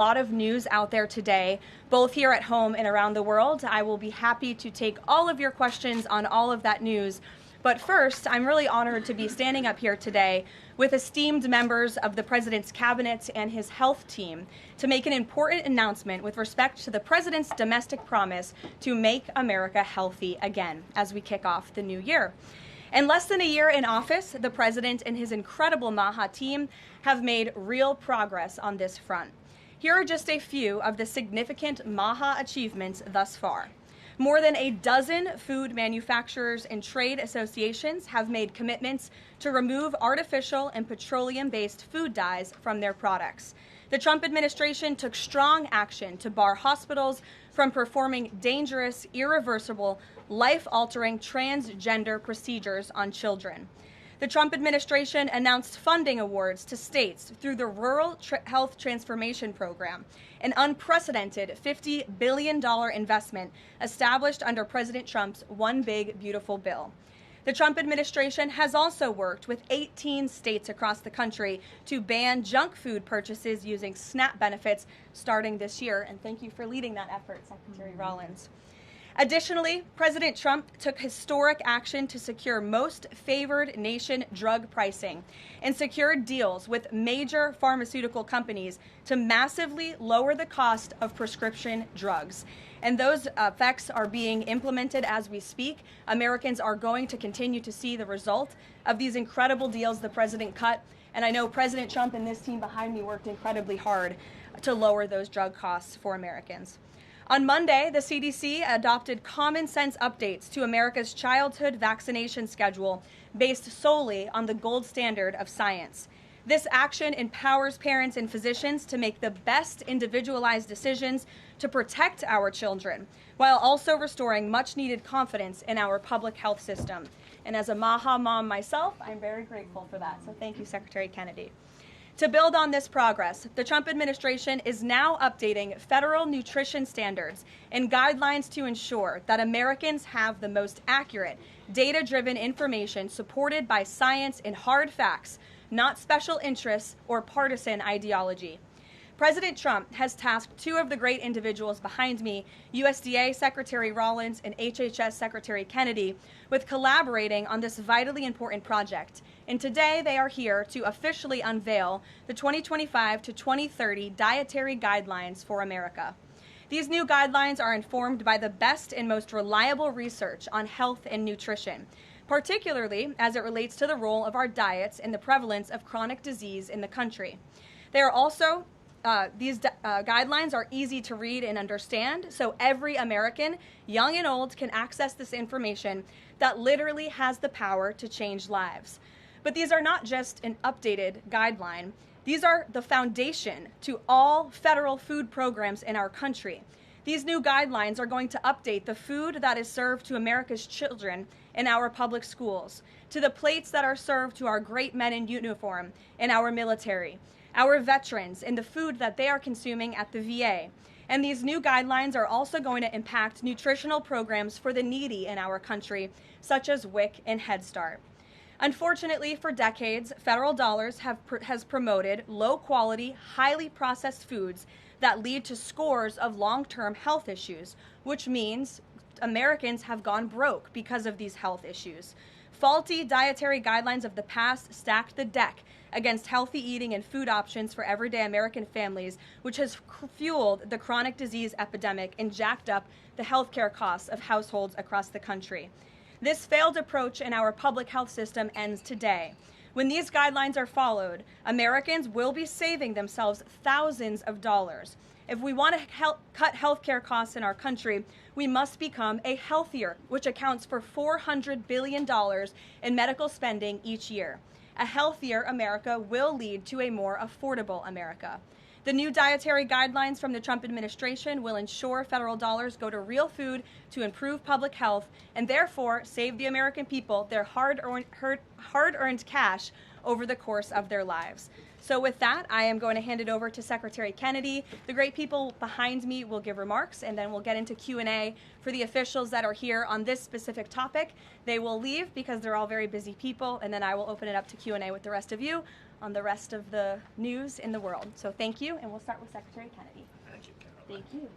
A lot of news out there today, both here at home and around the world. I will be happy to take all of your questions on all of that news. But first, I'm really honored to be standing up here today with esteemed members of the President's Cabinet and his health team to make an important announcement with respect to the President's domestic promise to make America healthy again as we kick off the new year. In less than a year in office, the President and his incredible MAHA team have made real progress on this front. Here are just a few of the significant MAHA achievements thus far. More than a dozen food manufacturers and trade associations have made commitments to remove artificial and petroleum-based food dyes from their products. The Trump administration took strong action to bar hospitals from performing dangerous, irreversible, life-altering transgender procedures on children. The Trump administration announced funding awards to states through the Rural Health Transformation Program, an unprecedented $50 billion investment established under President Trump's One Big Beautiful Bill. The Trump administration has also worked with 18 states across the country to ban junk food purchases using SNAP benefits starting this year. And thank you for leading that effort, Secretary Rollins. Additionally, President Trump took historic action to secure most favored nation drug pricing and secured deals with major pharmaceutical companies to massively lower the cost of prescription drugs. And those effects are being implemented as we speak. Americans are going to continue to see the result of these incredible deals the president cut. And I know President Trump and this team behind me worked incredibly hard to lower those drug costs for Americans. On Monday, the CDC adopted common sense updates to America's childhood vaccination schedule based solely on the gold standard of science. This action empowers parents and physicians to make the best individualized decisions to protect our children, while also restoring much-needed confidence in our public health system. And as a MAHA mom myself, I'm very grateful for that. So thank you, Secretary Kennedy. To build on this progress, the Trump administration is now updating federal nutrition standards and guidelines to ensure that Americans have the most accurate, data-driven information supported by science and hard facts, not special interests or partisan ideology. President Trump has tasked two of the great individuals behind me, USDA Secretary Rollins and HHS Secretary Kennedy, with collaborating on this vitally important project. And today they are here to officially unveil the 2025 to 2030 dietary guidelines for America. These new guidelines are informed by the best and most reliable research on health and nutrition, particularly as it relates to the role of our diets and the prevalence of chronic disease in the country. They are also These guidelines are easy to read and understand, so every American, young and old, can access this information that literally has the power to change lives. But these are not just an updated guideline. These are the foundation to all federal food programs in our country. These new guidelines are going to update the food that is served to America's children in our public schools, to the plates that are served to our great men in uniform in our military, our veterans, and the food that they are consuming at the VA. And these new guidelines are also going to impact nutritional programs for the needy in our country, such as WIC and Head Start. Unfortunately, for decades, federal dollars has promoted low-quality, highly processed foods that lead to scores of long-term health issues, which means Americans have gone broke because of these health issues. Faulty dietary guidelines of the past stacked the deck against healthy eating and food options for everyday American families, which has fueled the chronic disease epidemic and jacked up the healthcare costs of households across the country. This failed approach in our public health system ends today. When these guidelines are followed, Americans will be saving themselves thousands of dollars. If we want to cut healthcare costs in our country, we must become a healthier, which accounts for $400 billion in medical spending each year. A healthier America will lead to a more affordable America. The new dietary guidelines from the Trump administration will ensure federal dollars go to real food to improve public health and therefore save the American people their hard-earned cash over the course of their lives. So with that, I am going to hand it over to Secretary Kennedy. The great people behind me will give remarks, and then we'll get into Q&A for the officials that are here on this specific topic. They will leave because they're all very busy people, and then I will open it up to Q&A with the rest of you. on the rest of the news in the world. So thank you, and we'll start with Secretary Kennedy. Thank you, Karoline. Thank you.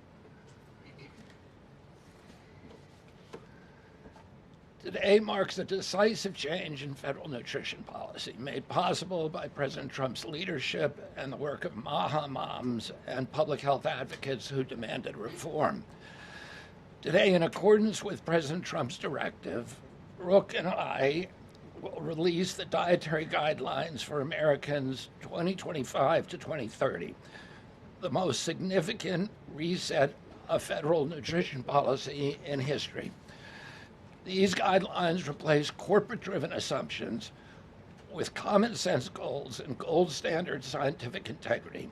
Today marks a decisive change in federal nutrition policy, made possible by President Trump's leadership and the work of MAHA moms and public health advocates who demanded reform. Today, in accordance with President Trump's directive, Brooke and I will release the dietary guidelines for Americans 2025 to 2030, the most significant reset of federal nutrition policy in history. These guidelines replace corporate-driven assumptions with common-sense goals and gold standard scientific integrity.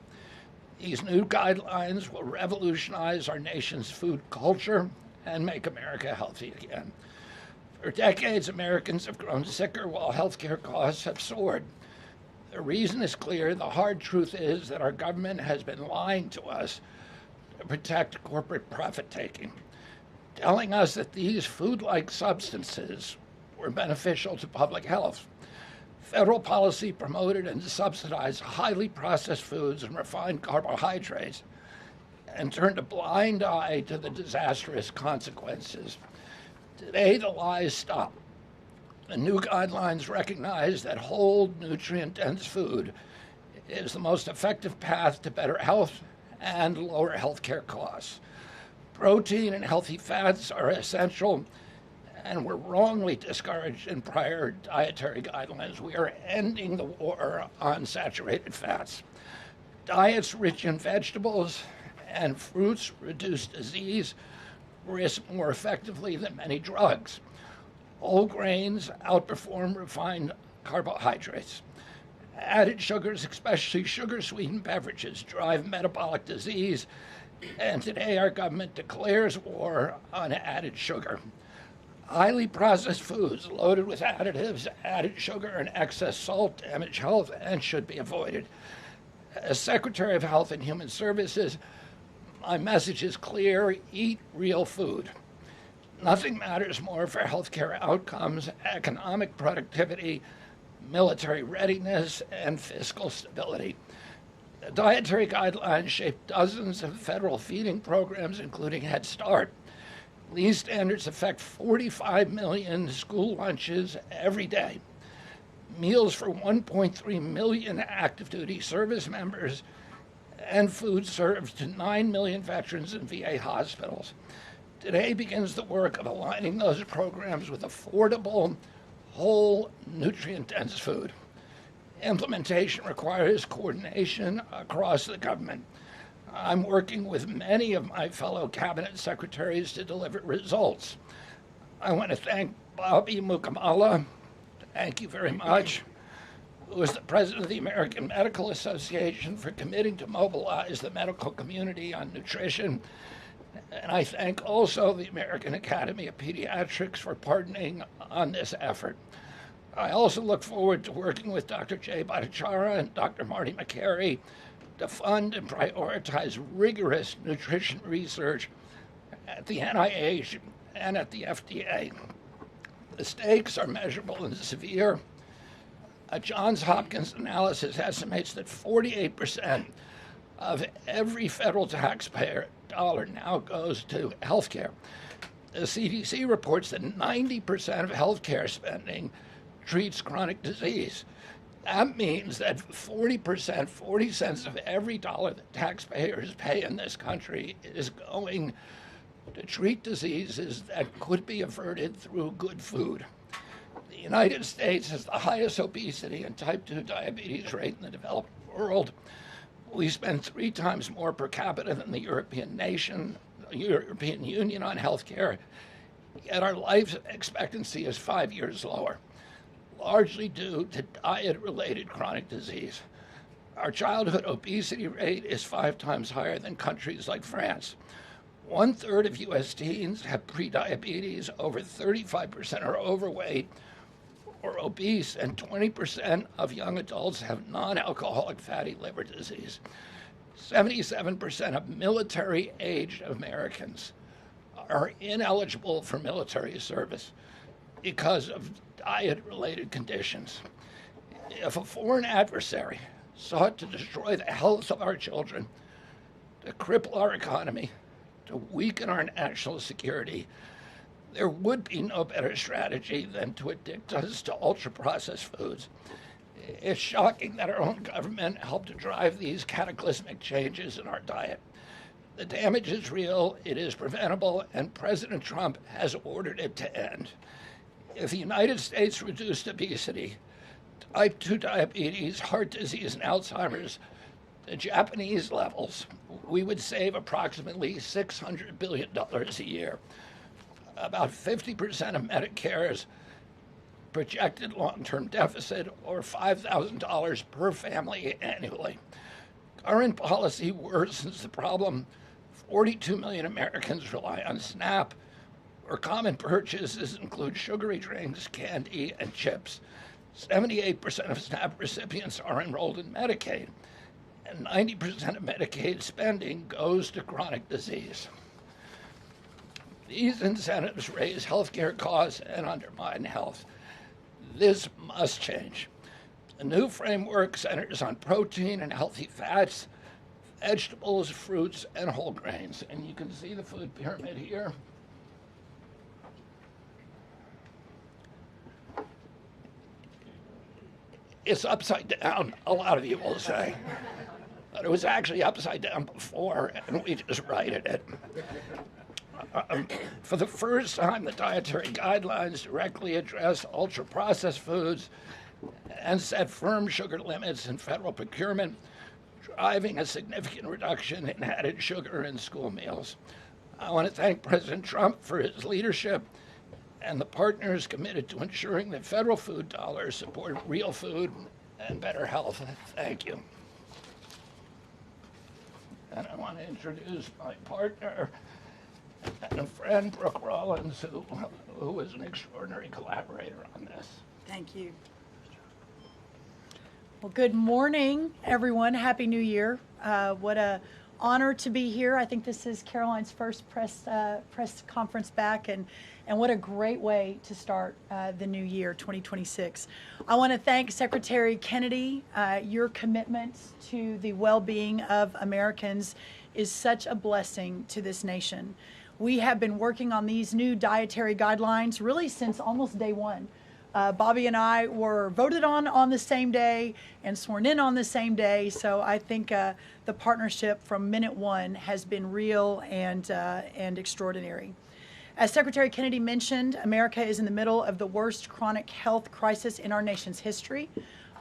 These new guidelines will revolutionize our nation's food culture and make America healthy again. For decades, Americans have grown sicker while healthcare costs have soared. The reason is clear. The hard truth is that our government has been lying to us to protect corporate profit-taking, telling us that these food-like substances were beneficial to public health. Federal policy promoted and subsidized highly processed foods and refined carbohydrates and turned a blind eye to the disastrous consequences. Today, the lies stop. The new guidelines recognize that whole, nutrient-dense food is the most effective path to better health and lower healthcare costs. Protein and healthy fats are essential and were wrongly discouraged in prior dietary guidelines. We are ending the war on saturated fats. Diets rich in vegetables and fruits reduce disease risk more effectively than many drugs. Whole grains outperform refined carbohydrates. Added sugars, especially sugar-sweetened beverages, drive metabolic disease, and today our government declares war on added sugar. Highly processed foods loaded with additives, added sugar, and excess salt damage health and should be avoided. As Secretary of Health and Human Services, my message is clear: eat real food. Nothing matters more for healthcare outcomes, economic productivity, military readiness, and fiscal stability. The dietary guidelines shape dozens of federal feeding programs, including Head Start. These standards affect 45 million school lunches every day, meals for 1.3 million active duty service members, and food served to 9 million veterans in VA hospitals. Today begins the work of aligning those programs with affordable, whole, nutrient-dense food. Implementation requires coordination across the government. I'm working with many of my fellow cabinet secretaries to deliver results. I want to thank Bobby Mukamala, thank you very much, who is the president of the American Medical Association, for committing to mobilize the medical community on nutrition. And I thank also the American Academy of Pediatrics for partnering on this effort. I also look forward to working with Dr. Jay Bhattacharya and Dr. Marty McCary to fund and prioritize rigorous nutrition research at the NIH and at the FDA. The stakes are measurable and severe. A Johns Hopkins analysis estimates that 48% of every federal taxpayer dollar now goes to healthcare. The CDC reports that 90% of healthcare spending treats chronic disease. That means that 40%, 40 cents of every dollar that taxpayers pay in this country is going to treat diseases that could be averted through good food. The United States has the highest obesity and type 2 diabetes rate in the developed world. We spend 3 times more per capita than the European Union on healthcare, yet our life expectancy is 5 years lower, largely due to diet-related chronic disease. Our childhood obesity rate is 5 times higher than countries like France. 1/3 of U.S. teens have prediabetes, over 35% are overweight or obese, and 20% of young adults have non-alcoholic fatty liver disease. 77% of military-aged Americans are ineligible for military service because of diet-related conditions. If a foreign adversary sought to destroy the health of our children, to cripple our economy, to weaken our national security, there would be no better strategy than to addict us to ultra-processed foods. It's shocking that our own government helped to drive these cataclysmic changes in our diet. The damage is real, it is preventable, and President Trump has ordered it to end. If the United States reduced obesity, type 2 diabetes, heart disease, and Alzheimer's to Japanese levels, we would save approximately $600 billion a year. About 50% of Medicare's projected long-term deficit, or $5,000 per family annually. Current policy worsens the problem. 42 million Americans rely on SNAP, where common purchases include sugary drinks, candy, and chips. 78% of SNAP recipients are enrolled in Medicaid, and 90% of Medicaid spending goes to chronic disease. These incentives raise healthcare costs and undermine health. This must change. The new framework centers on protein and healthy fats, vegetables, fruits, and whole grains. And you can see the food pyramid here. It's upside down, a lot of you will say. But it was actually upside down before, and we just righted it. For the first time, the dietary guidelines directly address ultra-processed foods and set firm sugar limits in federal procurement, driving a significant reduction in added sugar in school meals. I want to thank President Trump for his leadership and the partners committed to ensuring that federal food dollars support real food and better health. Thank you. And I want to introduce my partner and friend, Brooke Rollins, who is an extraordinary collaborator on this. Thank you. Well, good morning, everyone. Happy New Year. What a honor to be here. I think this is Karoline's first press conference back, and what a great way to start the new year, 2026. I want to thank Secretary Kennedy. Your commitment to the well-being of Americans is such a blessing to this nation. We have been working on these new dietary guidelines really since almost day one. Bobby and I were voted on the same day and sworn in on the same day. So I think the partnership from minute one has been real and extraordinary. As Secretary Kennedy mentioned, America is in the middle of the worst chronic health crisis in our nation's history.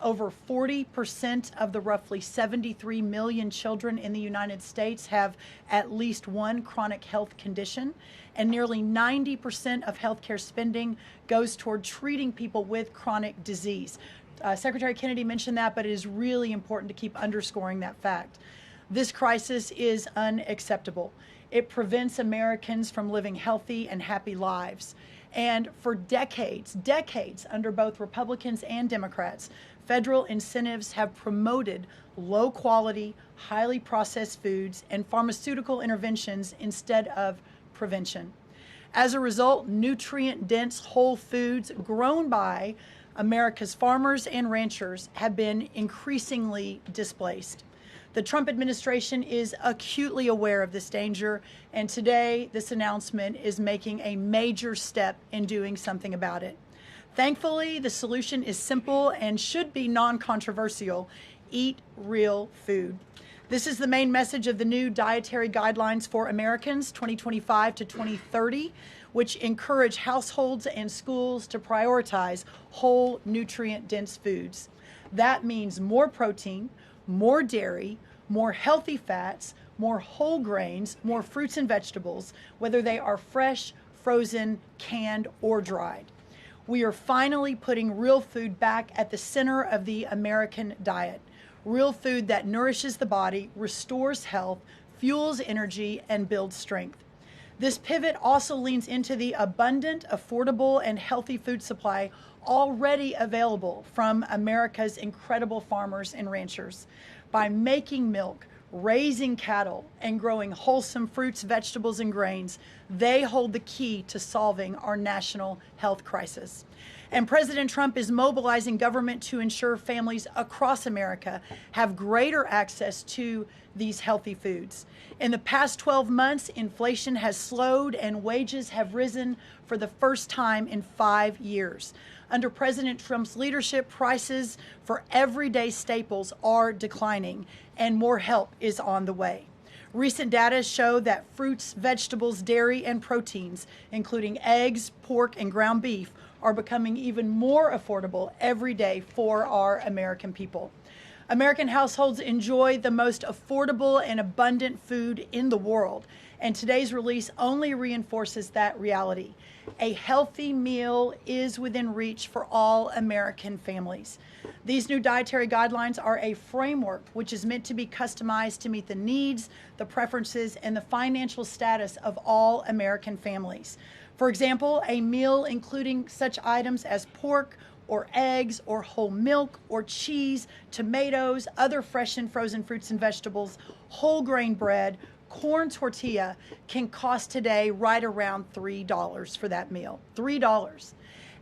Over 40% of the roughly 73 million children in the United States have at least one chronic health condition, and nearly 90% of healthcare spending goes toward treating people with chronic disease. Secretary Kennedy mentioned that, but it is really important to keep underscoring that fact. This crisis is unacceptable. It prevents Americans from living healthy and happy lives. And for decades under both Republicans and Democrats, federal incentives have promoted low-quality, highly processed foods and pharmaceutical interventions instead of prevention. As a result, nutrient-dense whole foods grown by America's farmers and ranchers have been increasingly displaced. The Trump administration is acutely aware of this danger, and today this announcement is making a major step in doing something about it. Thankfully, the solution is simple and should be non-controversial. Eat real food. This is the main message of the new Dietary Guidelines for Americans 2025 to 2030, which encourage households and schools to prioritize whole, nutrient-dense foods. That means more protein, more dairy, more healthy fats, more whole grains, more fruits and vegetables, whether they are fresh, frozen, canned, or dried. We are finally putting real food back at the center of the American diet. Real food that nourishes the body, restores health, fuels energy, and builds strength. This pivot also leans into the abundant, affordable, and healthy food supply already available from America's incredible farmers and ranchers. By making milk, raising cattle, and growing wholesome fruits, vegetables, and grains, they hold the key to solving our national health crisis. And President Trump is mobilizing government to ensure families across America have greater access to these healthy foods. In the past 12 months, inflation has slowed and wages have risen for the first time in 5 years. Under President Trump's leadership, prices for everyday staples are declining, and more help is on the way. Recent data show that fruits, vegetables, dairy, and proteins, including eggs, pork, and ground beef, are becoming even more affordable every day for our American people. American households enjoy the most affordable and abundant food in the world, and today's release only reinforces that reality. A healthy meal is within reach for all American families. These new dietary guidelines are a framework which is meant to be customized to meet the needs, the preferences, and the financial status of all American families. For example, a meal including such items as pork or eggs or whole milk or cheese, tomatoes, other fresh and frozen fruits and vegetables, whole grain bread, corn tortilla can cost today right around $3 for that meal. $3.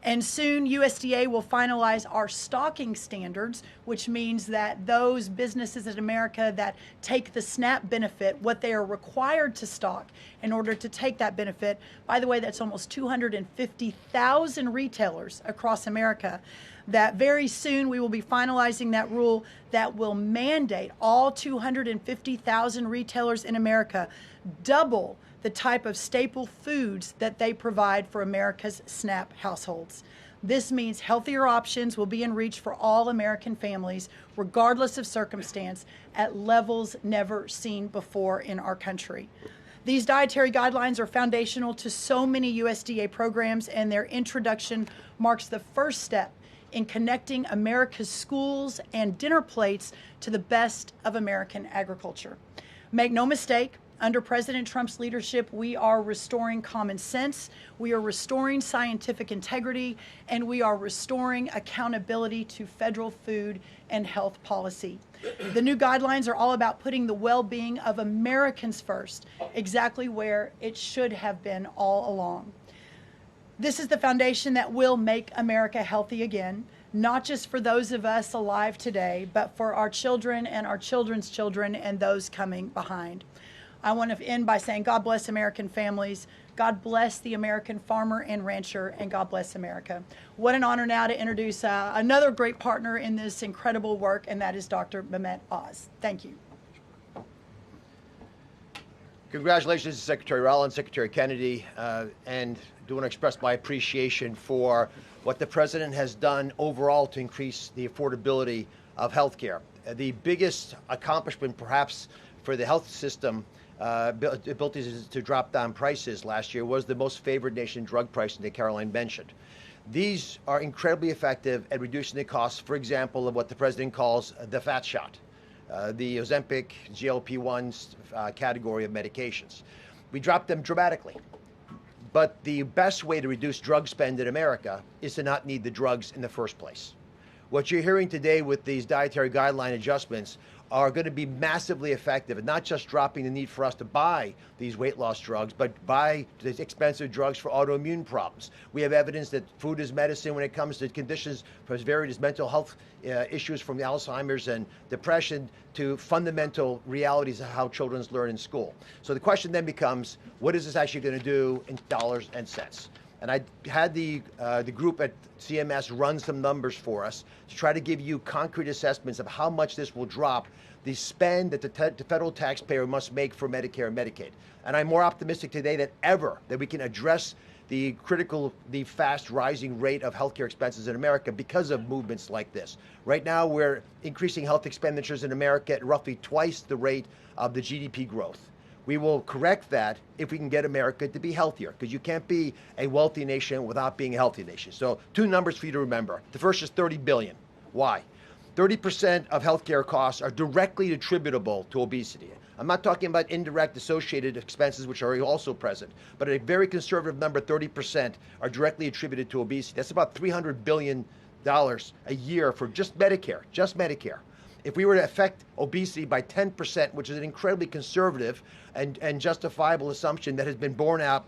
And soon USDA will finalize our stocking standards, which means that those businesses in America that take the SNAP benefit, what they are required to stock in order to take that benefit. By the way, that's almost 250,000 retailers across America. That very soon we will be finalizing that rule that will mandate all 250,000 retailers in America double the type of staple foods that they provide for America's SNAP households. This means healthier options will be in reach for all American families, regardless of circumstance, at levels never seen before in our country. These dietary guidelines are foundational to so many USDA programs, and their introduction marks the first step in connecting America's schools and dinner plates to the best of American agriculture. Make no mistake, under President Trump's leadership, we are restoring common sense, we are restoring scientific integrity, and we are restoring accountability to federal food and health policy. The new guidelines are all about putting the well-being of Americans first, exactly where it should have been all along. This is the foundation that will make America healthy again, not just for those of us alive today, but for our children and our children's children and those coming behind. I want to end by saying God bless American families, God bless the American farmer and rancher, and God bless America. What an honor now to introduce another great partner in this incredible work, and that is Dr. Mehmet Oz. Thank you. Congratulations to Secretary Rollins, Secretary Kennedy, and do want to express my appreciation for what the President has done overall to increase the affordability of health care. The biggest accomplishment perhaps for the health system ability to drop down prices last year was the most favored nation drug pricing that Karoline mentioned. These are incredibly effective at reducing the costs, for example, of what the President calls the fat shot, the Ozempic, GLP-1 category of medications. We dropped them dramatically. But the best way to reduce drug spend in America is to not need the drugs in the first place. What you're hearing today with these dietary guideline adjustments are going to be massively effective, and not just dropping the need for us to buy these weight loss drugs, but buy these expensive drugs for autoimmune problems. We have evidence that food is medicine when it comes to conditions as varied as mental health issues from Alzheimer's and depression to fundamental realities of how children learn in school. So the question then becomes, what is this actually going to do in dollars and cents? And I had the group at CMS run some numbers for us to try to give you concrete assessments of how much this will drop the spend that the federal taxpayer must make for Medicare and Medicaid. And I'm more optimistic today than ever that we can address the fast rising rate of healthcare expenses in America because of movements like this. Right now, we're increasing health expenditures in America at roughly twice the rate of the GDP growth. We will correct that if we can get America to be healthier, because you can't be a wealthy nation without being a healthy nation. So 2 numbers for you to remember. The first is $30 billion. Why? 30% of healthcare costs are directly attributable to obesity. I'm not talking about indirect associated expenses, which are also present, but a very conservative number, 30%, are directly attributed to obesity. That's about $300 billion a year for just Medicare, If we were to affect obesity by 10%, which is an incredibly conservative and justifiable assumption that has been borne out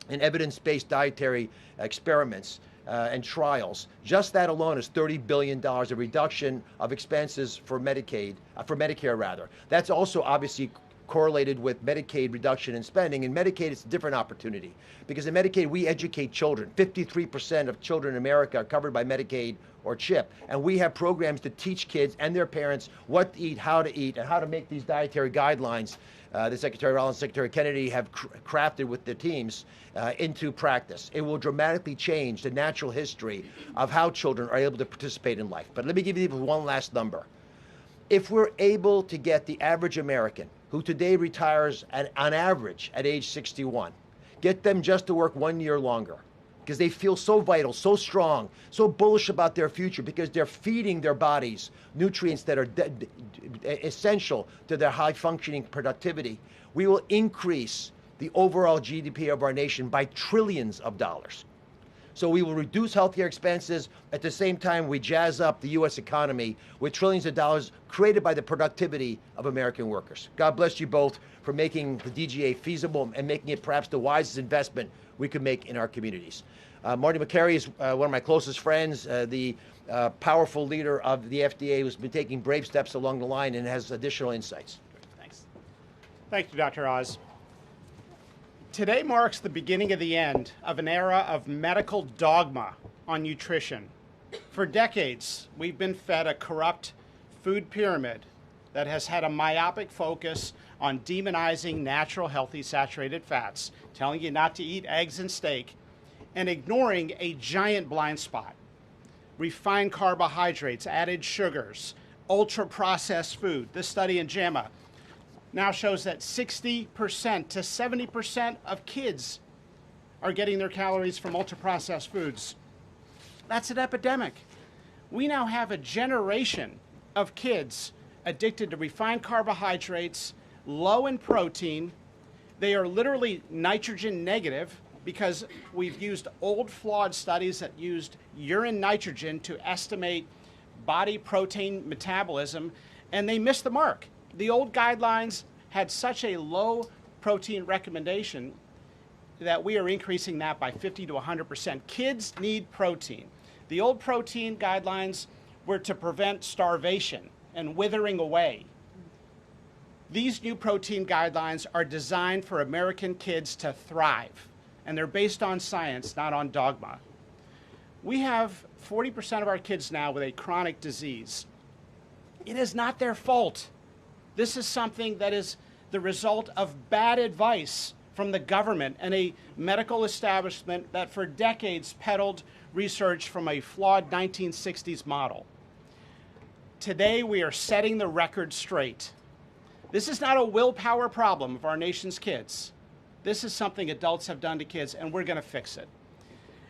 in evidence-based dietary experiments and trials, just that alone is $30 billion of reduction of expenses for Medicare rather. That's also obviously correlated with Medicaid reduction in spending. In Medicaid, it's a different opportunity because in Medicaid, we educate children. 53% of children in America are covered by Medicaid or CHIP, and we have programs to teach kids and their parents what to eat, and how to make these dietary guidelines that Secretary Rollins, Secretary Kennedy have crafted with their teams into practice. It will dramatically change the natural history of how children are able to participate in life. But let me give you one last number. If we're able to get the average American, who today retires on average at age 61, get them just to work 1 year longer, because they feel so vital, so strong, so bullish about their future, because they're feeding their bodies nutrients that are essential to their high-functioning productivity, we will increase the overall GDP of our nation by trillions of dollars. So we will reduce healthcare expenses. At the same time, we jazz up the U.S. economy with trillions of dollars created by the productivity of American workers. God bless you both for making the DGA feasible and making it perhaps the wisest investment we could make in our communities. Marty Makary is one of my closest friends, the powerful leader of the FDA who's been taking brave steps along the line and has additional insights. Thanks. Thank you, Dr. Oz. Today marks the beginning of the end of an era of medical dogma on nutrition. For decades, we've been fed a corrupt food pyramid that has had a myopic focus on demonizing natural, healthy, saturated fats, telling you not to eat eggs and steak, and ignoring a giant blind spot. Refined carbohydrates, added sugars, ultra-processed food. This study in JAMA now shows that 60% to 70% of kids are getting their calories from ultra-processed foods. That's an epidemic. We now have a generation of kids addicted to refined carbohydrates, low in protein. They are literally nitrogen negative because we've used old flawed studies that used urine nitrogen to estimate body protein metabolism, and they missed the mark. The old guidelines had such a low protein recommendation that we are increasing that by 50 to 100%. Kids need protein. The old protein guidelines were to prevent starvation and withering away. These new protein guidelines are designed for American kids to thrive, and they're based on science, not on dogma. We have 40% of our kids now with a chronic disease. It is not their fault. This is something that is the result of bad advice from the government and a medical establishment that for decades peddled research from a flawed 1960s model. Today, we are setting the record straight. This is not a willpower problem of our nation's kids. This is something adults have done to kids, and we're going to fix it.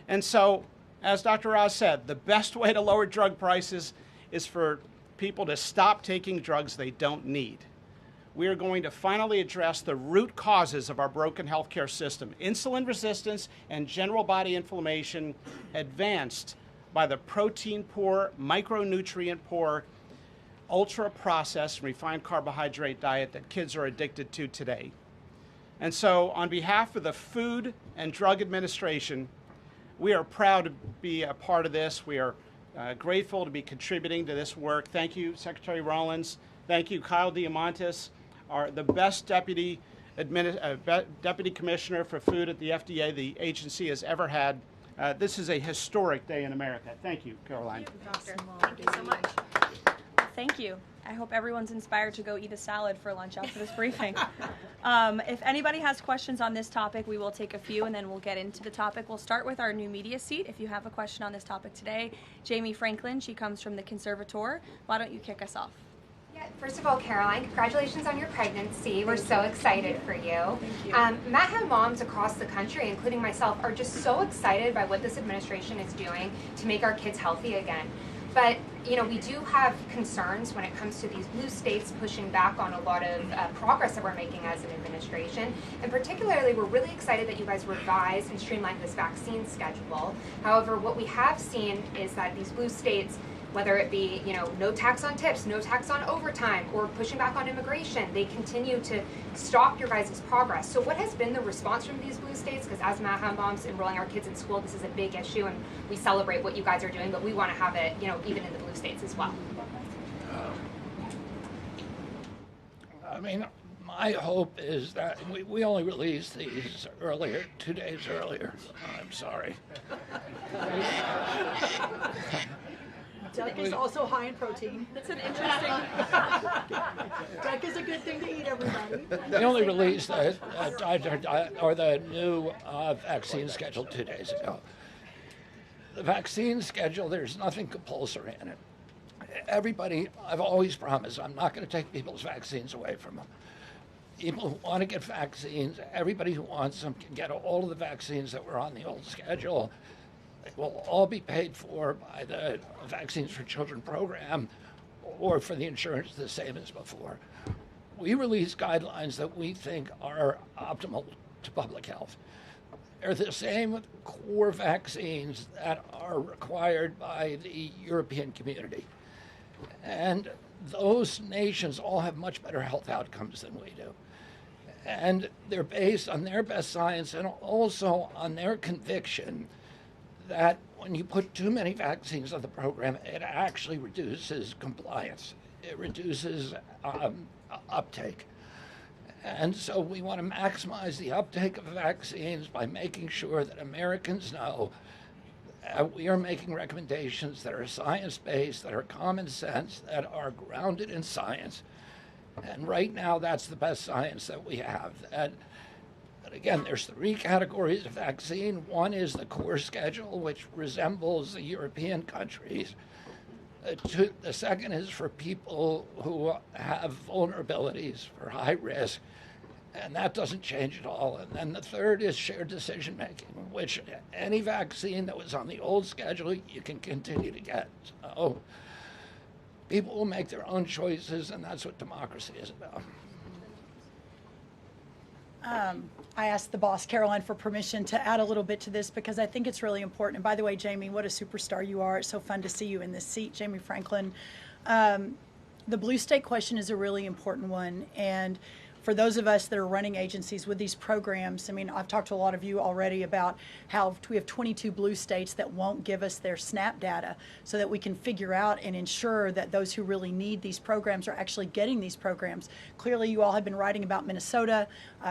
And so, as Dr. Oz said, the best way to lower drug prices is for people to stop taking drugs they don't need. We are going to finally address the root causes of our broken healthcare system: insulin resistance and general body inflammation, advanced by the protein-poor, micronutrient-poor, ultra-processed, refined carbohydrate diet that kids are addicted to today. And so, on behalf of the Food and Drug Administration, we are proud to be a part of this. We are grateful to be contributing to this work. Thank you, Secretary Rollins. Thank you, Kyle Diamantis, the best deputy commissioner for food at the FDA the agency has ever had. This is a historic day in America. Thank you, Karoline. Thank you so much. Thank you. I hope everyone's inspired to go eat a salad for lunch after this briefing. If anybody has questions on this topic, we will take a few and then we'll get into the topic. We'll start with our new media seat. If you have a question on this topic today, Jamie Franklin, she comes from the Conservator. Why don't you kick us off? Yeah, first of all, Caroline, congratulations on your pregnancy. We're so excited for you. Thank you. Matt moms across the country, including myself, are just so excited by what this administration is doing to make our kids healthy again. But, you know, we do have concerns when it comes to these blue states pushing back on a lot of progress that we're making as an administration. And particularly, we're really excited that you guys revised and streamlined this vaccine schedule. However, what we have seen is that these blue states whether it be, no tax on tips, no tax on overtime, or pushing back on immigration. They continue to stop your guys' progress. So what has been the response from these blue states? Because as Maham Bombs enrolling our kids in school, this is a big issue, and we celebrate what you guys are doing, but we want to have it, even in the blue states as well. My hope is that we only released these earlier, 2 days earlier. I'm sorry. Duck is also high in protein. That's an interesting. Duck is a good thing to eat, everybody. We only released the new vaccine schedule 2 days ago. The vaccine schedule, there's nothing compulsory in it. Everybody, I've always promised, I'm not going to take people's vaccines away from them. People who want to get vaccines, everybody who wants them can get all of the vaccines that were on the old schedule. They will all be paid for by the Vaccines for Children program or for the insurance the same as before. We release guidelines that we think are optimal to public health. They're the same with core vaccines that are required by the European community. And those nations all have much better health outcomes than we do. And they're based on their best science and also on their conviction that when you put too many vaccines on the program, it actually reduces compliance. It reduces uptake. And so we want to maximize the uptake of vaccines by making sure that Americans know we are making recommendations that are science-based, that are common sense, that are grounded in science. And right now, that's the best science that we have. And again, there's 3 categories of vaccine. One is the core schedule, which resembles the European countries. The second is for people who have vulnerabilities, for high risk, and that doesn't change at all. And then the third is shared decision making, which any vaccine that was on the old schedule, you can continue to get. So people will make their own choices, and that's what democracy is about. I asked the boss, Karoline, for permission to add a little bit to this because I think it's really important. And by the way, Jamie, what a superstar you are. It's so fun to see you in this seat, Jamie Franklin. The blue state question is a really important one. And for those of us that are running agencies with these programs, I've talked to a lot of you already about how we have 22 blue states that won't give us their SNAP data so that we can figure out and ensure that those who really need these programs are actually getting these programs. Clearly, you all have been writing about Minnesota.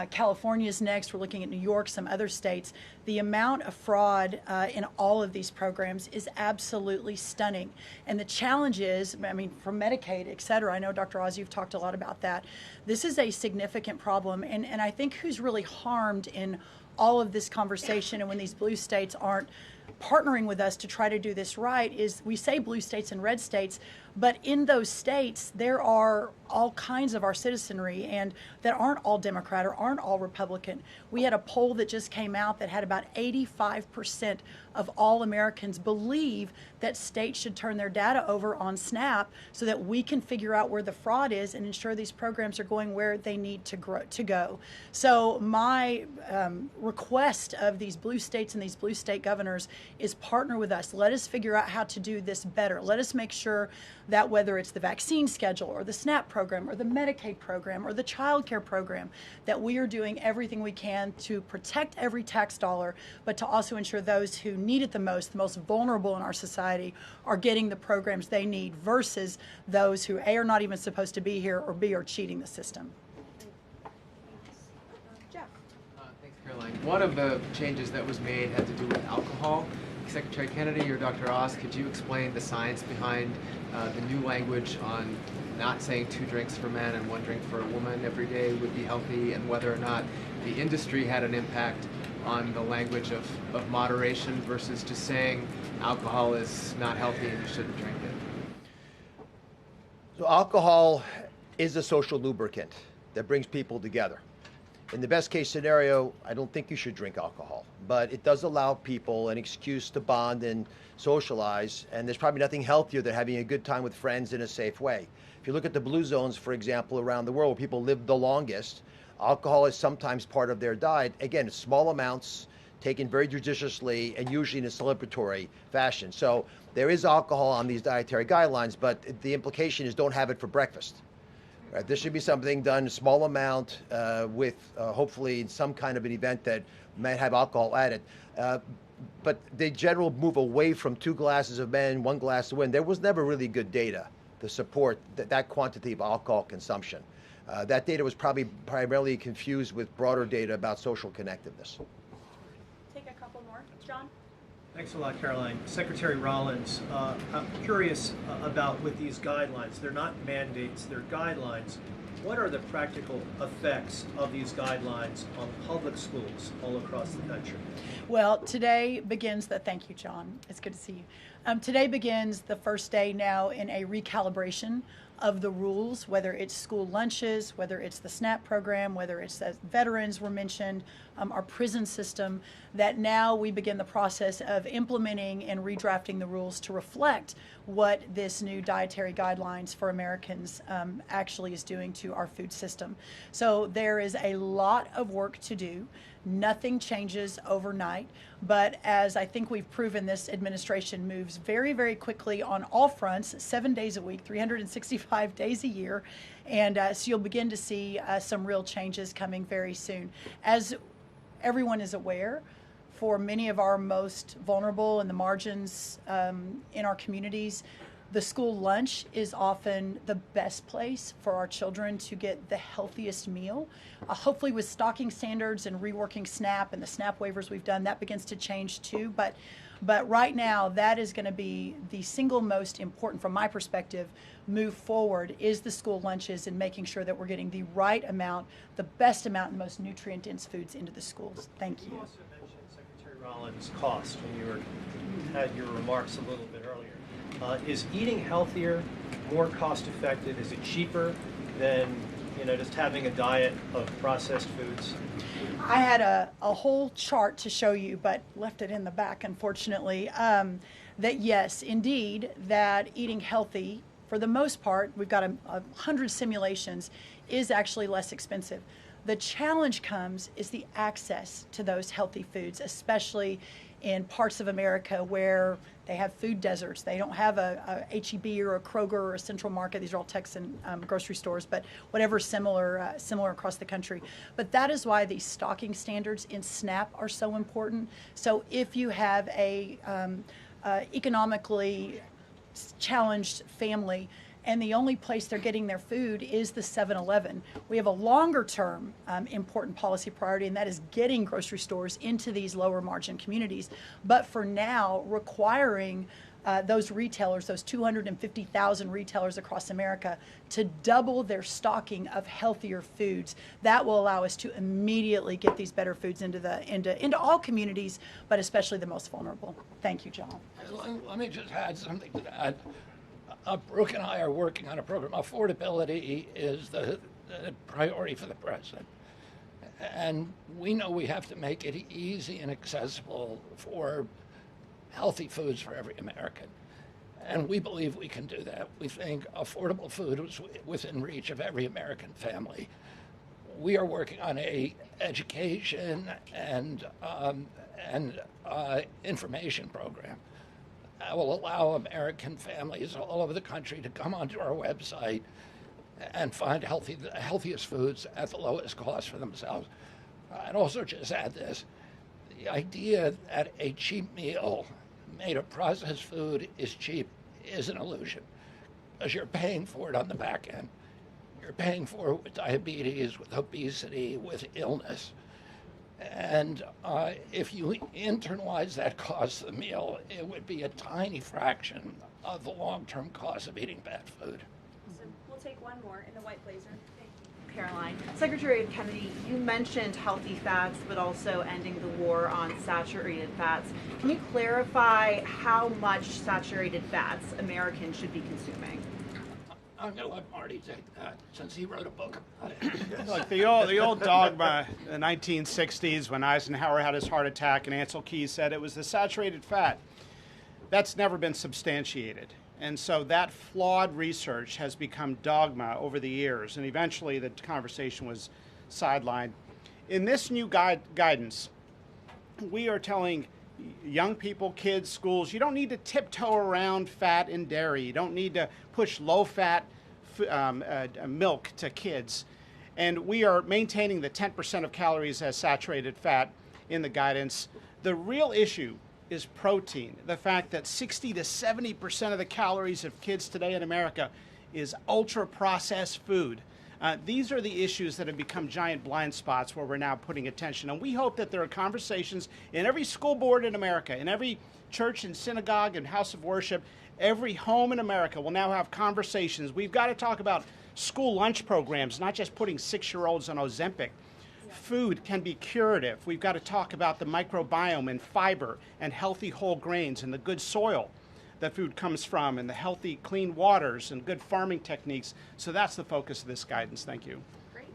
California is next. We're looking at New York, some other states. The amount of fraud in all of these programs is absolutely stunning. And the challenge is, from Medicaid, et cetera, I know, Dr. Oz, you've talked a lot about that. This is a significant problem. And I think who's really harmed in all of this conversation and when these blue states aren't partnering with us to try to do this right is we say blue states and red states, but in those states, there are all kinds of our citizenry and that aren't all Democrat or aren't all Republican. We had a poll that just came out that had about 85% of all Americans believe that states should turn their data over on SNAP so that we can figure out where the fraud is and ensure these programs are going where they need to go. So my request of these blue states and these blue state governors is partner with us. Let us figure out how to do this better. Let us make sure that whether it's the vaccine schedule or the SNAP program or the Medicaid program or the child care program, that we are doing everything we can to protect every tax dollar, but to also ensure those who need it the most vulnerable in our society, are getting the programs they need versus those who A, are not even supposed to be here, or B, are cheating the system. Jeff. Thanks, Caroline. One of the changes that was made had to do with alcohol. Secretary Kennedy or Dr. Oz, could you explain the science behind the new language on not saying 2 drinks for men and 1 drink for a woman every day would be healthy, and whether or not the industry had an impact on the language of moderation versus just saying alcohol is not healthy and you shouldn't drink it? So alcohol is a social lubricant that brings people together. In the best case scenario, I don't think you should drink alcohol, but it does allow people an excuse to bond and socialize, and there's probably nothing healthier than having a good time with friends in a safe way. If you look at the blue zones, for example, around the world where people live the longest, alcohol is sometimes part of their diet. Again, small amounts, taken very judiciously and usually in a celebratory fashion. So there is alcohol on these dietary guidelines, but the implication is don't have it for breakfast. Right? This should be something done a small amount with hopefully some kind of an event that might have alcohol added. But the general move away from 2 glasses of men, 1 glass of women, there was never really good data to support that quantity of alcohol consumption. That data was probably primarily confused with broader data about social connectiveness. Take a couple more. John? Thanks a lot, Caroline. Secretary Rollins, I'm curious about with these guidelines. They're not mandates, they're guidelines. What are the practical effects of these guidelines on public schools all across the country? Well, today begins thank you, John. It's good to see you. Today begins the first day now in a recalibration of the rules, whether it's school lunches, whether it's the SNAP program, whether it's as veterans were mentioned, our prison system, that now we begin the process of implementing and redrafting the rules to reflect what this new dietary guidelines for Americans actually is doing to our food system. So there is a lot of work to do. Nothing changes overnight, but as I think we've proven, this administration moves very, very quickly on all fronts, 7 days a week, 365 days a year, and so you'll begin to see some real changes coming very soon. As everyone is aware, for many of our most vulnerable in the margins in our communities, the school lunch is often the best place for our children to get the healthiest meal. Hopefully with stocking standards and reworking SNAP and the SNAP waivers we've done, that begins to change too. But right now, that is going to be the single most important, from my perspective, move forward, is the school lunches and making sure that we're getting the right amount, the best amount, and most nutrient-dense foods into the schools. Thank you. You also mentioned, Secretary Rollins, cost when you had your remarks a little bit earlier. Is eating healthier more cost effective? Is it cheaper than just having a diet of processed foods? I had a whole chart to show you, but left it in the back, unfortunately, that yes, indeed, that eating healthy, for the most part, we've got 100 simulations, is actually less expensive. The challenge is the access to those healthy foods, especially in parts of America where they have food deserts. They don't have a H-E-B or a Kroger or a Central Market. These are all Texan grocery stores, but whatever similar across the country. But that is why these stocking standards in SNAP are so important. So if you have a economically challenged family, and the only place they're getting their food is the 7-Eleven. We have a longer-term important policy priority, and that is getting grocery stores into these lower margin communities. But for now, requiring those retailers, those 250,000 retailers across America, to double their stocking of healthier foods, that will allow us to immediately get these better foods into all communities, but especially the most vulnerable. Thank you, John. Let me just add something to that. Brooke and I are working on a program. Affordability is the priority for the president. And we know we have to make it easy and accessible for healthy foods for every American. And we believe we can do that. We think affordable food is within reach of every American family. We are working on a education and information program that will allow American families all over the country to come onto our website and find the healthiest foods at the lowest cost for themselves. I'd also just add this. The idea that a cheap meal made of processed food is cheap is an illusion, because you're paying for it on the back end. You're paying for it with diabetes, with obesity, with illness. And if you internalize that cost of the meal, it would be a tiny fraction of the long-term cost of eating bad food. So we'll take one more in the white blazer. Thank you. Caroline. Secretary Kennedy, you mentioned healthy fats, but also ending the war on saturated fats. Can you clarify how much saturated fats Americans should be consuming? I'm going to let Marty take that, since he wrote a book about it. Look, the old dogma in the 1960s, when Eisenhower had his heart attack and Ansel Keys said it was the saturated fat, that's never been substantiated. And so that flawed research has become dogma over the years, and eventually the conversation was sidelined. In this new guidance, we are telling young people, kids, schools, you don't need to tiptoe around fat and dairy. You don't need to push low-fat milk to kids. And we are maintaining the 10% of calories as saturated fat in the guidance. The real issue is protein. The fact that 60 to 70% of the calories of kids today in America is ultra-processed food. These are the issues that have become giant blind spots where we're now putting attention. And we hope that there are conversations in every school board in America, in every church and synagogue and house of worship, every home in America will now have conversations. We've got to talk about school lunch programs, not just putting 6-year-olds on Ozempic. Food can be curative. We've got to talk about the microbiome and fiber and healthy whole grains and the good soil that food comes from and the healthy, clean waters and good farming techniques. So that's the focus of this guidance. Thank you. Great.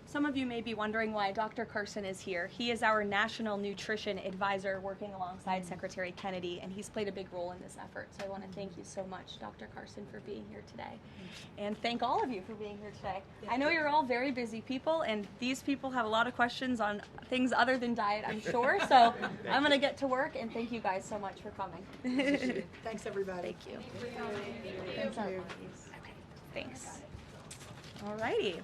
Some of you may be wondering why Dr. Carson is here. He is our National Nutrition Advisor working alongside Secretary Kennedy, and he's played a big role in this effort. So I want to thank you so much, Dr. Carson, for being here today. And thank all of you for being here today. I know you're all very busy people, and these people have a lot of questions on things other than diet, I'm sure. So I'm going to get to work, and thank you guys so much for coming. Thanks, everybody. Thank you. Thank you. Okay, thanks. All righty.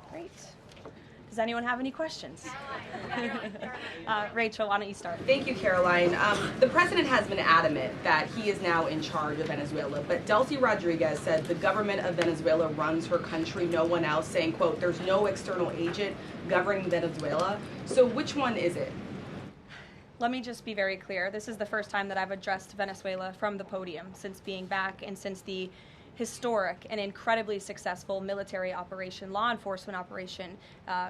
Great. Does anyone have any questions? Rachel, why don't you start? Thank you, Caroline. The president has been adamant that he is now in charge of Venezuela, but Delcy Rodriguez said the government of Venezuela runs her country, no one else, saying, quote, there's no external agent governing Venezuela. So which one is it? Let me just be very clear. This is the first time that I've addressed Venezuela from the podium since being back and since the historic and incredibly successful military operation, law enforcement operation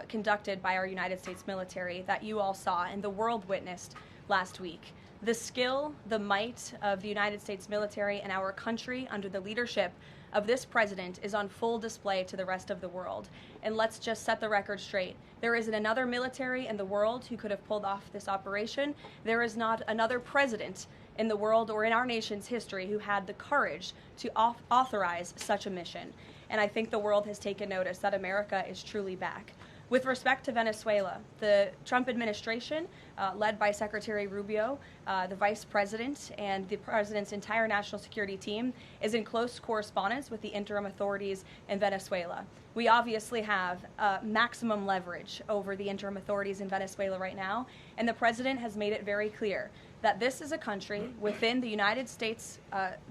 conducted by our United States military that you all saw and the world witnessed last week. The skill, the might of the United States military and our country under the leadership of this president is on full display to the rest of the world. And let's just set the record straight. There isn't another military in the world who could have pulled off this operation. There is not another president in the world or in our nation's history who had the courage to authorize such a mission. And I think the world has taken notice that America is truly back. With respect to Venezuela, the Trump administration, led by Secretary Rubio, the vice president, and the president's entire national security team, is in close correspondence with the interim authorities in Venezuela. We obviously have maximum leverage over the interim authorities in Venezuela right now, and the president has made it very clear that this is a country within the United States,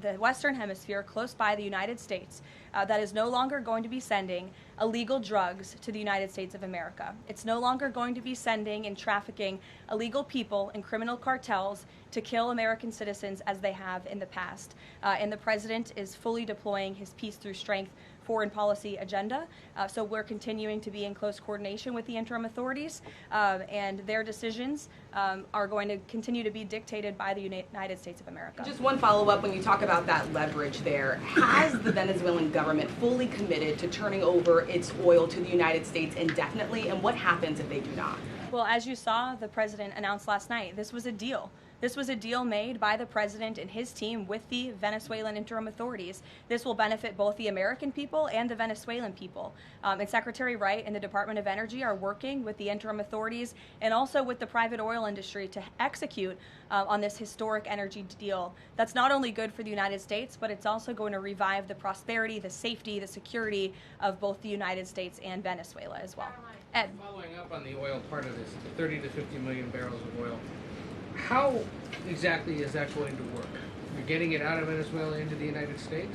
the Western Hemisphere, close by the United States, that is no longer going to be sending illegal drugs to the United States of America. It's no longer going to be sending and trafficking illegal people and criminal cartels to kill American citizens as they have in the past. And the president is fully deploying his peace through strength foreign policy agenda. So we're continuing to be in close coordination with the interim authorities, and their decisions are going to continue to be dictated by the United States of America. Just one follow-up, when you talk about that leverage there, has the Venezuelan government fully committed to turning over its oil to the United States indefinitely, and what happens if they do not? Well, as you saw, the president announced last night, this was a deal. This was a deal made by the president and his team with the Venezuelan interim authorities. This will benefit both the American people and the Venezuelan people. And Secretary Wright and the Department of Energy are working with the interim authorities and also with the private oil industry to execute on this historic energy deal. That's not only good for the United States, but it's also going to revive the prosperity, the safety, the security of both the United States and Venezuela as well. Ed. Following up on the oil part of this, the 30 to 50 million barrels of oil, how exactly is that going to work? You're getting it out of Venezuela into the United States?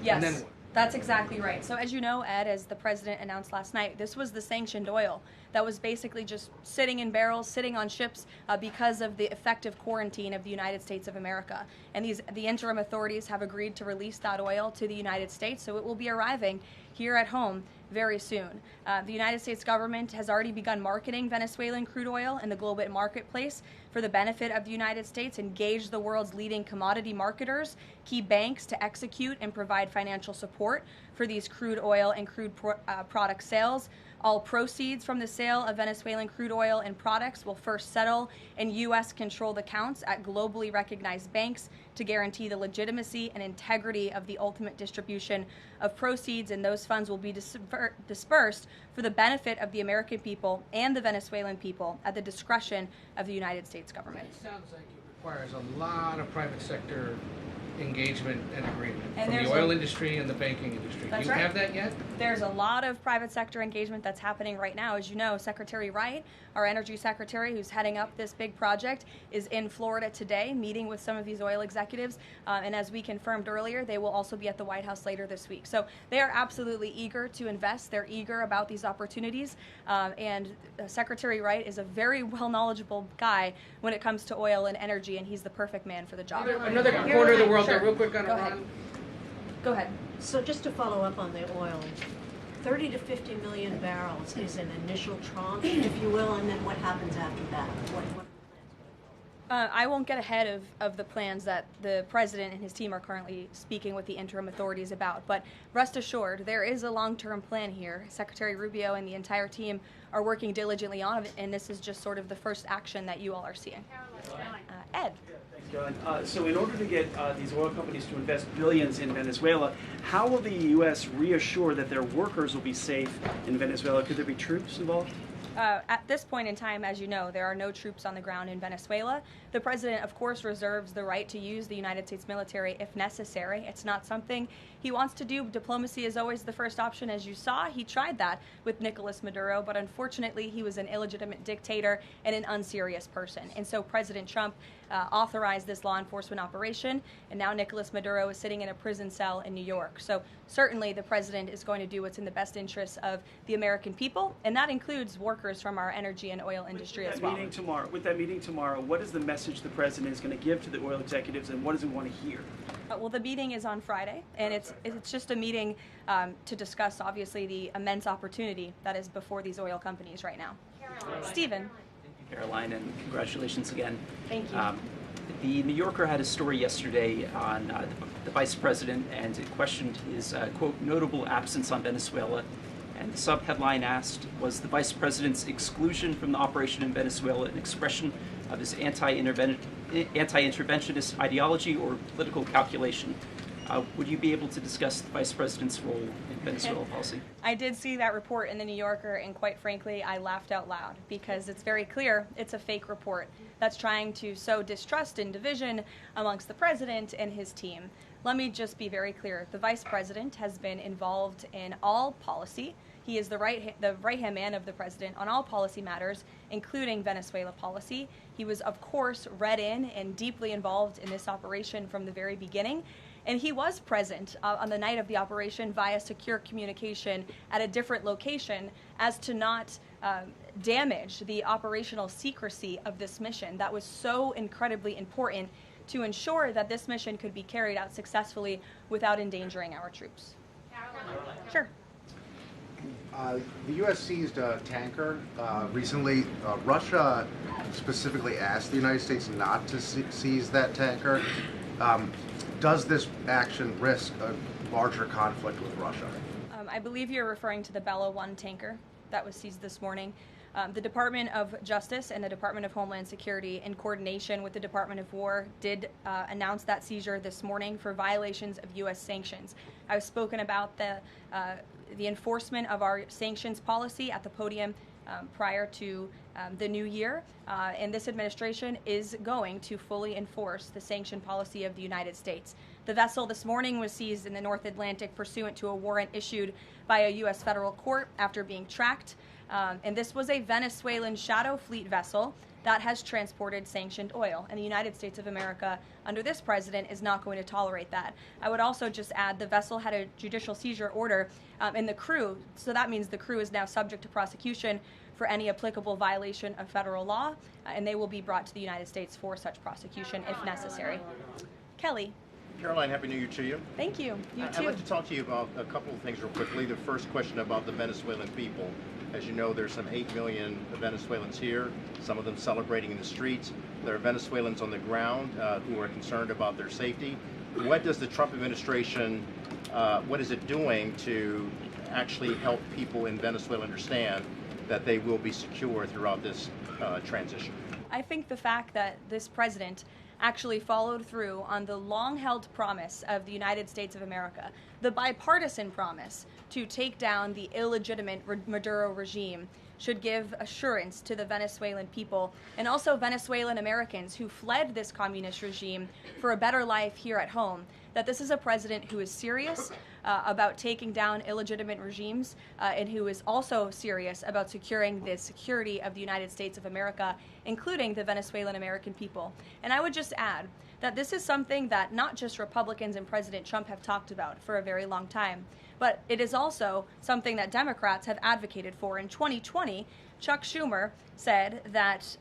Yes. And then what? That's exactly right. So as you know, Ed, as the president announced last night, this was the sanctioned oil that was basically just sitting in barrels, sitting on ships because of the effective quarantine of the United States of America. And the interim authorities have agreed to release that oil to the United States, so it will be arriving here at home very soon. The United States government has already begun marketing Venezuelan crude oil in the global marketplace for the benefit of the United States, engaged the world's leading commodity marketers, key banks to execute and provide financial support for these crude oil and crude product sales. All proceeds from the sale of Venezuelan crude oil and products will first settle in U.S.-controlled accounts at globally recognized banks to guarantee the legitimacy and integrity of the ultimate distribution of proceeds, and those funds will be dispersed for the benefit of the American people and the Venezuelan people at the discretion of the United States government. It sounds like it requires a lot of private sector engagement and agreement And from the oil industry and the banking industry. Do you have that yet? There's a lot of private sector engagement that's happening right now. As you know, Secretary Wright, our energy secretary who's heading up this big project, is in Florida today meeting with some of these oil executives. And as we confirmed earlier, they will also be at the White House later this week. So they are absolutely eager to invest. They're eager about these opportunities. And Secretary Wright is a very well knowledgeable guy when it comes to oil and energy, and he's the perfect man for the job. Another corner of the world, Sure. real quick on Go Iran. ahead. Go ahead. So just to follow up on the oil, 30 to 50 million barrels is an initial tranche, if you will, and then what happens after that? What I won't get ahead of the plans that the president and his team are currently speaking with the interim authorities about, but rest assured, there is a long-term plan here. Secretary Rubio and the entire team are working diligently on it, and this is just sort of the first action that you all are seeing. Ed. Thanks, Caroline. So in order to get these oil companies to invest billions in Venezuela, how will the U.S. reassure that their workers will be safe in Venezuela? Could there be troops involved? At this point in time, as you know, there are no troops on the ground in Venezuela. The president, of course, reserves the right to use the United States military if necessary. It's not something he wants to do. Diplomacy is always the first option, as you saw. He tried that with Nicolas Maduro, but unfortunately, he was an illegitimate dictator and an unserious person. And so President Trump authorized this law enforcement operation, and now Nicolas Maduro is sitting in a prison cell in New York. So certainly the president is going to do what's in the best interests of the American people, and that includes workers from our energy and oil industry as well. With that meeting tomorrow, what is the message the president is going to give to the oil executives, and what does he want to hear? Well, the meeting is on Friday, and it's just a meeting to discuss, obviously, the immense opportunity that is before these oil companies right now. Stephen. Caroline, and congratulations again. Thank you. The New Yorker had a story yesterday on the vice president, and it questioned his, quote, notable absence on Venezuela. And the sub-headline asked, was the vice president's exclusion from the operation in Venezuela an expression of his anti-interventionist ideology or political calculation? Would you be able to discuss the vice president's role in Venezuela policy? I did see that report in the New Yorker, and quite frankly, I laughed out loud because it's very clear it's a fake report that's trying to sow distrust and division amongst the president and his team. Let me just be very clear. The vice president has been involved in all policy. He is the right-hand man of the president on all policy matters, including Venezuela policy. He was, of course, read in and deeply involved in this operation from the very beginning. And he was present on the night of the operation via secure communication at a different location as to not damage the operational secrecy of this mission that was so incredibly important to ensure that this mission could be carried out successfully without endangering our troops. Sure. The U.S. seized a tanker recently. Russia specifically asked the United States not to seize that tanker. Does this action risk a larger conflict with Russia? I believe you're referring to the Bella 1 tanker that was seized this morning. The Department of Justice and the Department of Homeland Security, in coordination with the Department of War, did announce that seizure this morning for violations of U.S. sanctions. I've spoken about the enforcement of our sanctions policy at the podium prior to the new year, and this administration is going to fully enforce the sanction policy of the United States. The vessel this morning was seized in the North Atlantic pursuant to a warrant issued by a U.S. federal court after being tracked, and this was a Venezuelan shadow fleet vessel that has transported sanctioned oil, and the United States of America, under this president, is not going to tolerate that. I would also just add the vessel had a judicial seizure order in the crew, so that means the crew is now subject to prosecution for any applicable violation of federal law, and they will be brought to the United States for such prosecution if necessary. Kelly. Caroline, Happy New Year to you. Thank you. You too. I'd like to talk to you about a couple of things real quickly. The first question about the Venezuelan people. As you know, there's some 8 million Venezuelans here, some of them celebrating in the streets. There are Venezuelans on the ground who are concerned about their safety. What does the Trump administration what is it doing to actually help people in Venezuela understand that they will be secure throughout this transition? I think the fact that this president actually followed through on the long-held promise of the United States of America, the bipartisan promise to take down the illegitimate Maduro regime, should give assurance to the Venezuelan people and also Venezuelan Americans who fled this communist regime for a better life here at home, that this is a president who is serious about taking down illegitimate regimes and who is also serious about securing the security of the United States of America, including the Venezuelan American people. And I would just add that this is something that not just Republicans and President Trump have talked about for a very long time, but it is also something that Democrats have advocated for. In 2020, Chuck Schumer said that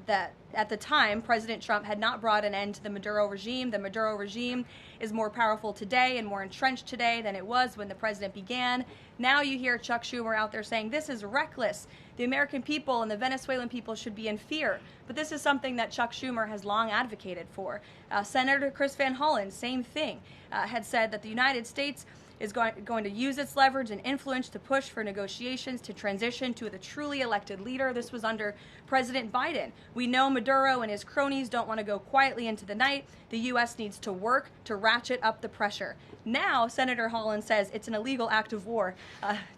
that at the time, President Trump had not brought an end to the Maduro regime. The Maduro regime is more powerful today and more entrenched today than it was when the president began. Now you hear Chuck Schumer out there saying this is reckless. The American people and the Venezuelan people should be in fear. But this is something that Chuck Schumer has long advocated for. Senator Chris Van Hollen, same thing, had said that the United States is going to use its leverage and influence to push for negotiations to transition to the truly elected leader. This was under President Biden. We know Maduro and his cronies don't want to go quietly into the night. The U.S. needs to work to ratchet up the pressure. Now, Senator Holland says it's an illegal act of war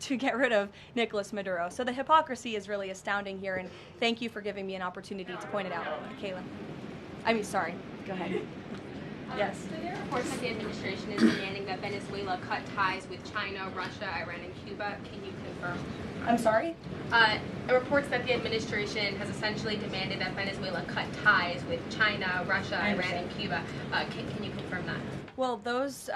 to get rid of Nicolas Maduro. So the hypocrisy is really astounding here, and thank you for giving me an opportunity to point it out, Kayla. Sorry, go ahead. Yes. So there are reports that the administration is demanding that Venezuela cut ties with China, Russia, Iran, and Cuba. Can you confirm? I'm sorry? Reports that the administration has essentially demanded that Venezuela cut ties with China, Russia, Iran, and Cuba. Can you confirm that? Well, those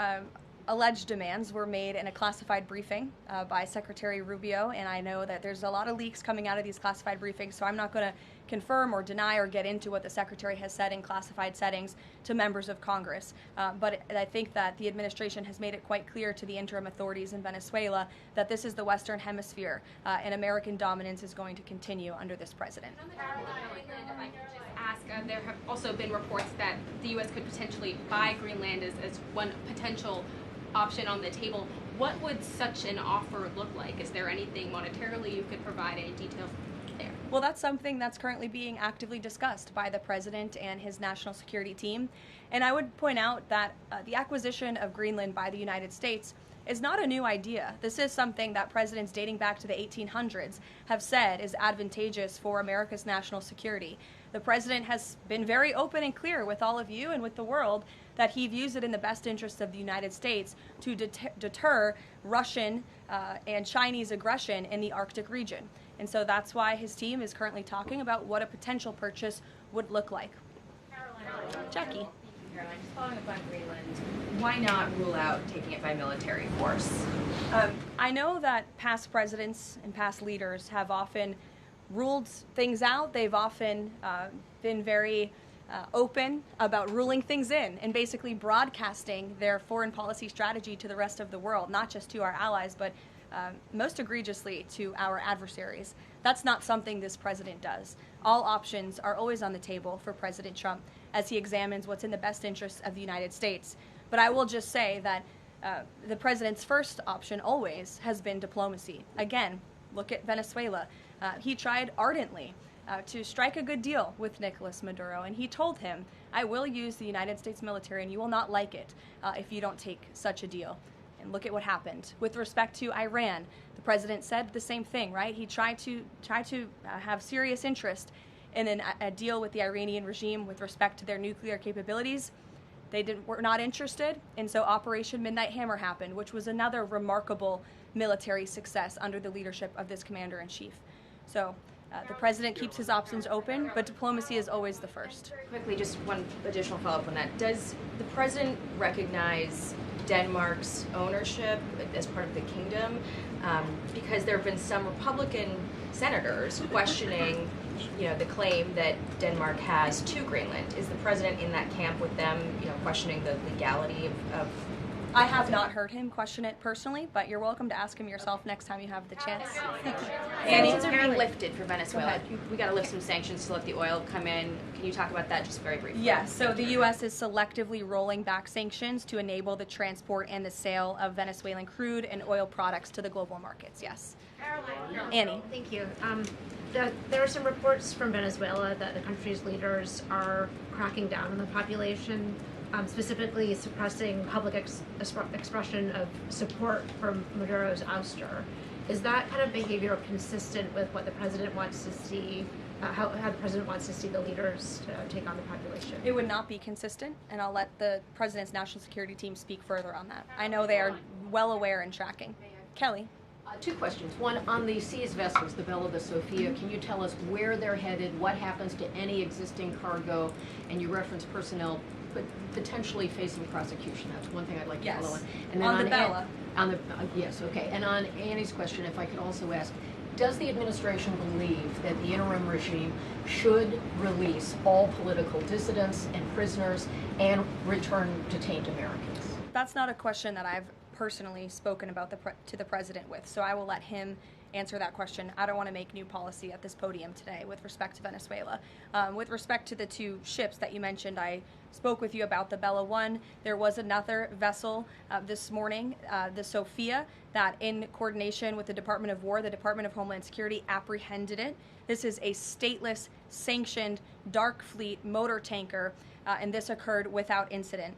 alleged demands were made in a classified briefing by Secretary Rubio, and I know that there's a lot of leaks coming out of these classified briefings, so I'm not going to confirm or deny or get into what the Secretary has said in classified settings to members of Congress. But I think that the administration has made it quite clear to the interim authorities in Venezuela that this is the Western Hemisphere, and American dominance is going to continue under this president. If I could just ask, there have also been reports that the U.S. could potentially buy Greenland as one potential option on the table. What would such an offer look like? Is there anything monetarily you could provide, any details there? Well, that's something that's currently being actively discussed by the president and his national security team. And I would point out that the acquisition of Greenland by the United States is not a new idea. This is something that presidents dating back to the 1800s have said is advantageous for America's national security. The president has been very open and clear with all of you and with the world that he views it in the best interest of the United States to deter Russian and Chinese aggression in the Arctic region. And so that's why his team is currently talking about what a potential purchase would look like. Karoline. Jackie. Karoline, just following up on Greenland, why not rule out taking it by military force? I know that past presidents and past leaders have often ruled things out. They've often been very open about ruling things in and basically broadcasting their foreign policy strategy to the rest of the world, not just to our allies, but most egregiously to our adversaries. That's not something this president does. All options are always on the table for President Trump as he examines what's in the best interests of the United States. But I will just say that the president's first option always has been diplomacy. Again, look at Venezuela. He tried ardently to strike a good deal with Nicolas Maduro, and he told him, I will use the United States military and you will not like it if you don't take such a deal. And look at what happened. With respect to Iran, the president said the same thing, right? He tried to have serious interest in a deal with the Iranian regime with respect to their nuclear capabilities. They were not interested, and so Operation Midnight Hammer happened, which was another remarkable military success under the leadership of this commander-in-chief. So the president keeps his options open, but diplomacy is always the first. Quickly, just one additional follow-up on that. Does the president recognize Denmark's ownership as part of the kingdom? Because there have been some Republican senators questioning, the claim that Denmark has to Greenland. Is the president in that camp with them, questioning the legality of I have not heard him question it personally, but you're welcome to ask him yourself next time you have the chance. Sanctions are being lifted for Venezuela. We got to lift some sanctions to let the oil come in. Can you talk about that just very briefly? Yes, so the U.S. is selectively rolling back sanctions to enable the transport and the sale of Venezuelan crude and oil products to the global markets, yes. Annie. Thank you. There are some reports from Venezuela that the country's leaders are cracking down on the population, specifically suppressing public expression of support for Maduro's ouster. Is that kind of behavior consistent with what the president wants to see, how the president wants to see the leaders take on the population? It would not be consistent, and I'll let the president's national security team speak further on that. I know they are well aware and tracking. Kelly. Two questions. One, on the seized vessels, the Bella, the Sophia, can you tell us where they're headed, what happens to any existing cargo, and you reference personnel potentially facing prosecution? That's one thing I'd like to follow on. And then on the Bella. Yes, okay. And on Annie's question, if I could also ask, does the administration believe that the interim regime should release all political dissidents and prisoners and return detained Americans? That's not a question that I've personally spoken about to the president with, so I will let him answer that question. I don't want to make new policy at this podium today with respect to Venezuela. With respect to the two ships that you mentioned, I spoke with you about the Bella 1. There was another vessel this morning, the Sophia, that in coordination with the Department of War, the Department of Homeland Security apprehended it. This is a stateless, sanctioned, dark fleet motor tanker, and this occurred without incident.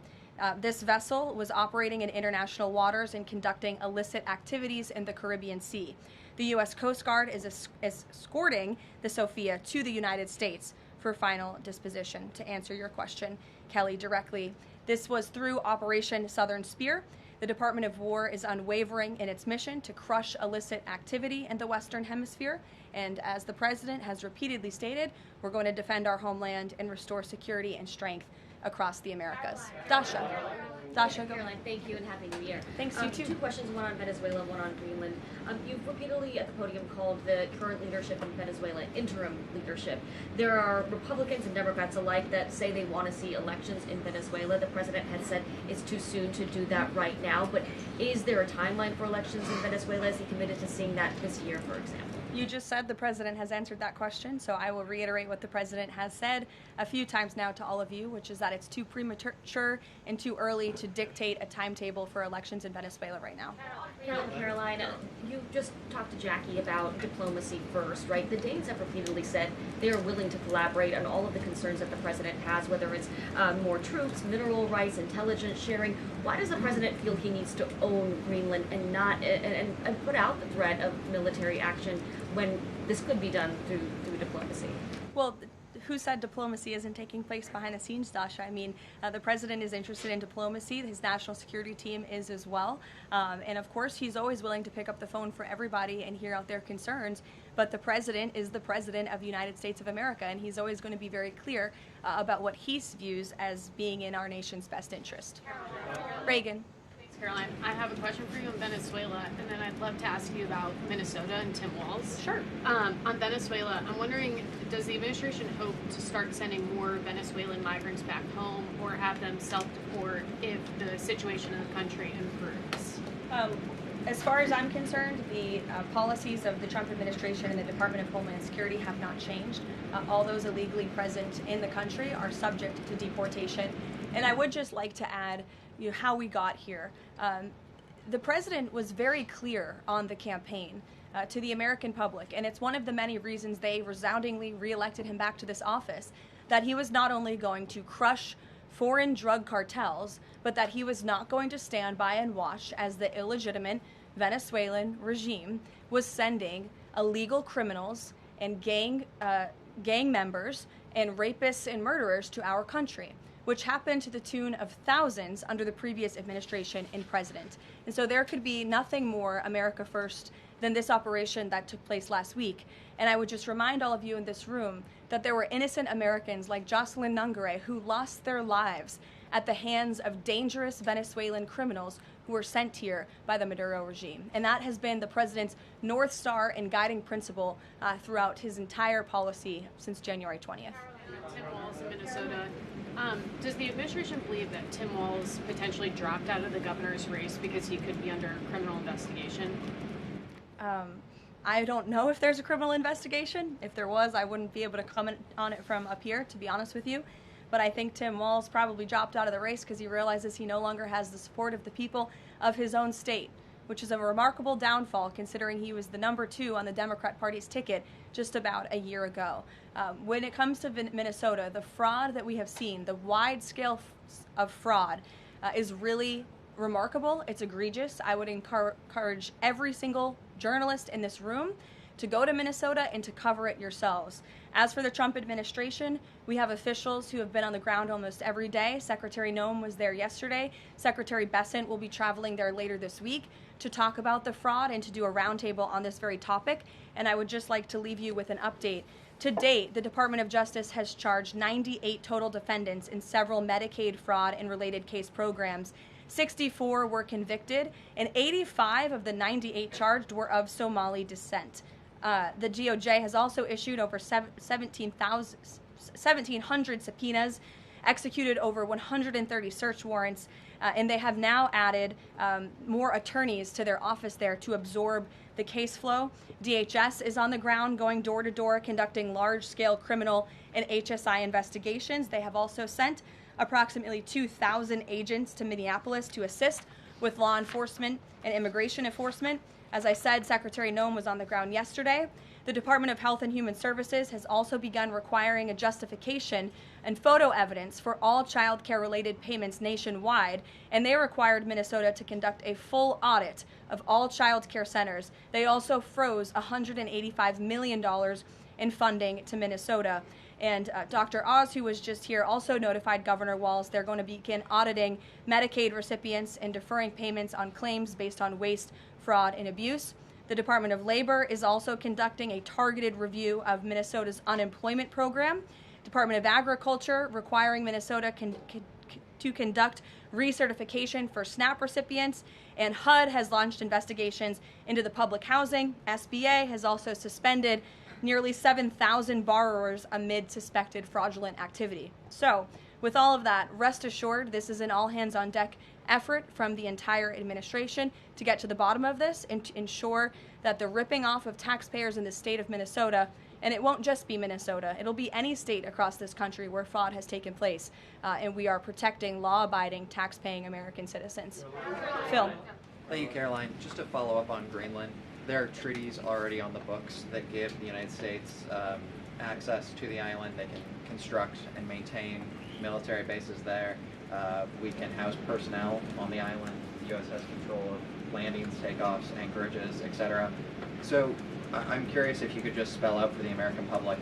This vessel was operating in international waters and conducting illicit activities in the Caribbean Sea. The U.S. Coast Guard is escorting the Sophia to the United States for final disposition. To answer your question, Kelly, directly, this was through Operation Southern Spear. The Department of War is unwavering in its mission to crush illicit activity in the Western Hemisphere. And as the President has repeatedly stated, we're going to defend our homeland and restore security and strength across the Americas. Dasha, go. Caroline, thank you and Happy New Year. Thanks, you too. Two questions, one on Venezuela, one on Greenland. You've repeatedly at the podium called the current leadership in Venezuela interim leadership. There are Republicans and Democrats alike that say they want to see elections in Venezuela. The president has said it's too soon to do that right now, but is there a timeline for elections in Venezuela? Is he committed to seeing that this year, for example? You just said the president has answered that question, so I will reiterate what the president has said a few times now to all of you, which is that it's too premature and too early to dictate a timetable for elections in Venezuela right now. Caroline, you just talked to Jackie about diplomacy first, right? The Danes have repeatedly said they are willing to collaborate on all of the concerns that the president has, whether it's more troops, mineral rights, intelligence sharing. Why does the president feel he needs to own Greenland and not and put out the threat of military action when this could be done through diplomacy? Well, who said diplomacy isn't taking place behind the scenes, Dasha? I mean, the president is interested in diplomacy. His national security team is as well. And of course, he's always willing to pick up the phone for everybody and hear out their concerns. But the president is the president of the United States of America, and he's always going to be very clear about what he views as being in our nation's best interest. Reagan. Caroline, I have a question for you on Venezuela, and then I'd love to ask you about Minnesota and Tim Walz. Sure. On Venezuela, I'm wondering, does the administration hope to start sending more Venezuelan migrants back home or have them self-deport if the situation in the country improves? As far as I'm concerned, the policies of the Trump administration and the Department of Homeland Security have not changed. All those illegally present in the country are subject to deportation. And I would just like to add how we got here. The president was very clear on the campaign to the American public, and it's one of the many reasons they resoundingly reelected him back to this office, that he was not only going to crush foreign drug cartels, but that he was not going to stand by and watch as the illegitimate Venezuelan regime was sending illegal criminals and gang members and rapists and murderers to our country, which happened to the tune of thousands under the previous administration and president. And so there could be nothing more America first than this operation that took place last week. And I would just remind all of you in this room that there were innocent Americans like Jocelyn Nungare who lost their lives at the hands of dangerous Venezuelan criminals who were sent here by the Maduro regime. And that has been the president's North Star and guiding principle throughout his entire policy since January 20th. Tim Walz in Minnesota, Does the administration believe that Tim Walz potentially dropped out of the governor's race because he could be under criminal investigation? I don't know if there's a criminal investigation. If there was, I wouldn't be able to comment on it from up here, to be honest with you. But I think Tim Walz probably dropped out of the race because he realizes he no longer has the support of the people of his own state, which is a remarkable downfall considering he was the number 2 on the Democrat Party's ticket just about a year ago. When it comes to Minnesota, the fraud that we have seen, the wide scale of fraud, is really remarkable. It's egregious. I would encourage every single journalist in this room to go to Minnesota and to cover it yourselves. As for the Trump administration, we have officials who have been on the ground almost every day. Secretary Noem was there yesterday. Secretary Bessent will be traveling there later this week to talk about the fraud and to do a roundtable on this very topic. And I would just like to leave you with an update. To date, the Department of Justice has charged 98 total defendants in several Medicaid fraud and related case programs. 64 were convicted, and 85 of the 98 charged were of Somali descent. The DOJ has also issued over 1,700 subpoenas, executed over 130 search warrants, and they have now added more attorneys to their office there to absorb the case flow. DHS is on the ground going door to door conducting large-scale criminal and HSI investigations. They have also sent approximately 2,000 agents to Minneapolis to assist with law enforcement and immigration enforcement. As I said, Secretary Noem was on the ground yesterday. The Department of Health and Human Services has also begun requiring a justification and photo evidence for all child care-related payments nationwide, and they required Minnesota to conduct a full audit of all child care centers. They also froze $185 million in funding to Minnesota. And Dr. Oz, who was just here, also notified Governor Walz they're going to begin auditing Medicaid recipients and deferring payments on claims based on waste, fraud, and abuse. The Department of Labor is also conducting a targeted review of Minnesota's unemployment program. Department of Agriculture requiring Minnesota to conduct recertification for SNAP recipients, and HUD has launched investigations into the public housing. SBA has also suspended nearly 7,000 borrowers amid suspected fraudulent activity. So, with all of that, rest assured this is an all-hands-on-deck effort from the entire administration to get to the bottom of this and to ensure that the ripping off of taxpayers in the state of Minnesota, and it won't just be Minnesota, it'll be any state across this country where fraud has taken place, and we are protecting law-abiding, tax-paying American citizens. Phil. Thank you, Caroline. Just to follow up on Greenland, there are treaties already on the books that give the United States access to the island. They can construct and maintain military bases there. We can house personnel on the island. The U.S. has control of landings, takeoffs, anchorages, etc. So I'm curious if you could just spell out for the American public,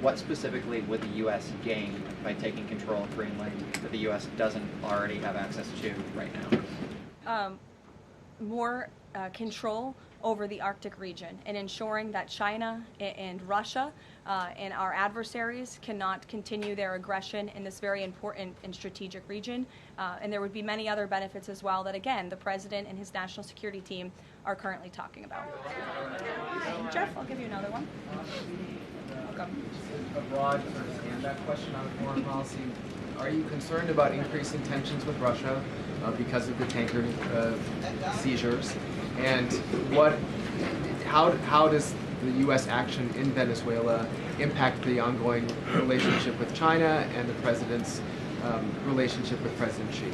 what specifically would the U.S. gain by taking control of Greenland that the U.S. doesn't already have access to right now? More control over the Arctic region and ensuring that China and Russia and our adversaries cannot continue their aggression in this very important and strategic region. And there would be many other benefits as well that, again, the President and his national security team are currently talking about. Jeff, I'll give you another one. Welcome. A broad sort of stand-back question on foreign policy. Are you concerned about increasing tensions with Russia because of the tanker seizures? And how does the U.S. action in Venezuela impact the ongoing relationship with China and the President's relationship with President Xi?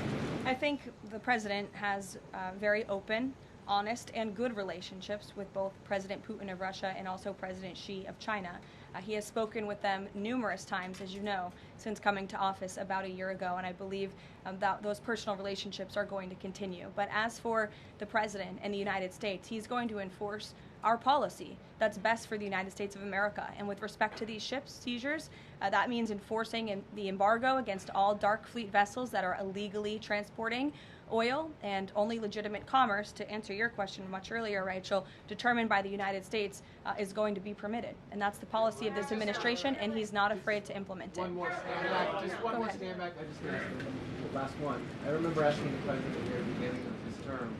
I think the President has very open, honest, and good relationships with both President Putin of Russia and also President Xi of China. He has spoken with them numerous times, as you know, since coming to office about a year ago, and I believe that those personal relationships are going to continue. But as for the President and the United States, he's going to enforce our policy that's best for the United States of America. And with respect to these ship seizures, that means enforcing the embargo against all dark fleet vessels that are illegally transporting oil, and only legitimate commerce, to answer your question much earlier, Rachel, determined by the United States is going to be permitted. And that's the policy of this administration, and he's not afraid to implement it. One more stand back. Just one more stand back. I just the last one. I remember asking the President at the very beginning of his term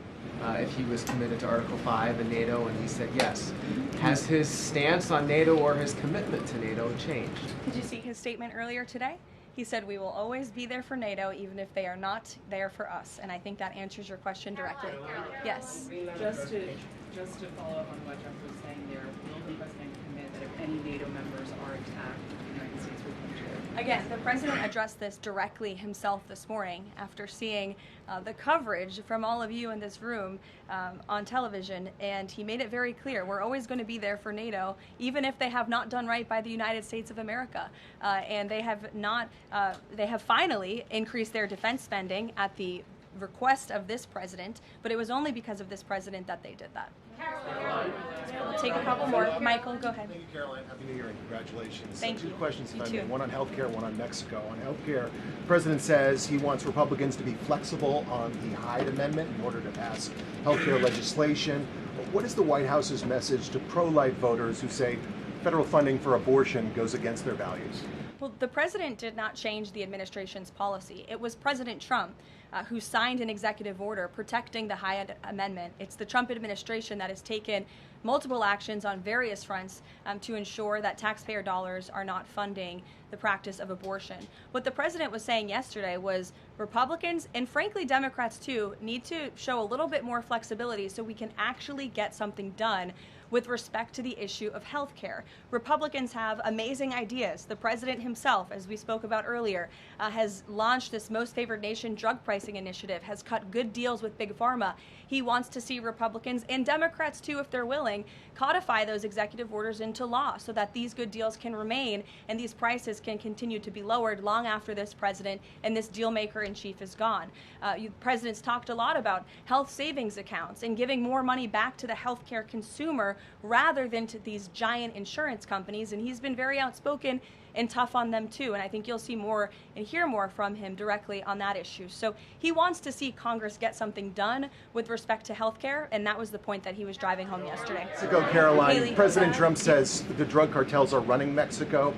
if he was committed to Article 5 and NATO, and he said yes. Has his stance on NATO or his commitment to NATO changed? Did you see his statement earlier today? He said, "We will always be there for NATO, even if they are not there for us." And I think that answers your question directly. Yes. Just to follow up on what Jeff was saying there, will the president commit that if any NATO members are attacked, the United States will come to it? Again, the president addressed this directly himself this morning after seeing the coverage from all of you in this room on television, and he made it very clear, we're always going to be there for NATO, even if they have not done right by the United States of America. And they have finally increased their defense spending at the request of this president, but it was only because of this president that they did that. We'll take a couple more. Michael, go ahead. Thank you, Caroline. Happy New Year and congratulations. Thank you. Two questions, You if I too. may. One on healthcare, one on Mexico. On healthcare, the president says he wants Republicans to be flexible on the Hyde Amendment in order to pass healthcare legislation. What is the White House's message to pro-life voters who say federal funding for abortion goes against their values? Well, the president did not change the administration's policy. It was President Trump who signed an executive order protecting the Hyde Amendment. It's the Trump administration that has taken multiple actions on various fronts to ensure that taxpayer dollars are not funding the practice of abortion. What the president was saying yesterday was Republicans, and frankly Democrats too, need to show a little bit more flexibility so we can actually get something done with respect to the issue of health care. Republicans have amazing ideas. The president himself, as we spoke about earlier, has launched this Most Favored Nation drug pricing initiative, has cut good deals with Big Pharma. He wants to see Republicans and Democrats too, if they're willing, codify those executive orders into law so that these good deals can remain and these prices can continue to be lowered long after this president and this deal maker in chief is gone. Presidents talked a lot about health savings accounts and giving more money back to the healthcare consumer rather than to these giant insurance companies, and he's been very outspoken and tough on them too, and I think you'll see more and hear more from him directly on that issue. So he wants to see Congress get something done with respect to health care, and that was the point that he was driving home yesterday. Mexico, Caroline. Haley, President Trump says the drug cartels are running Mexico.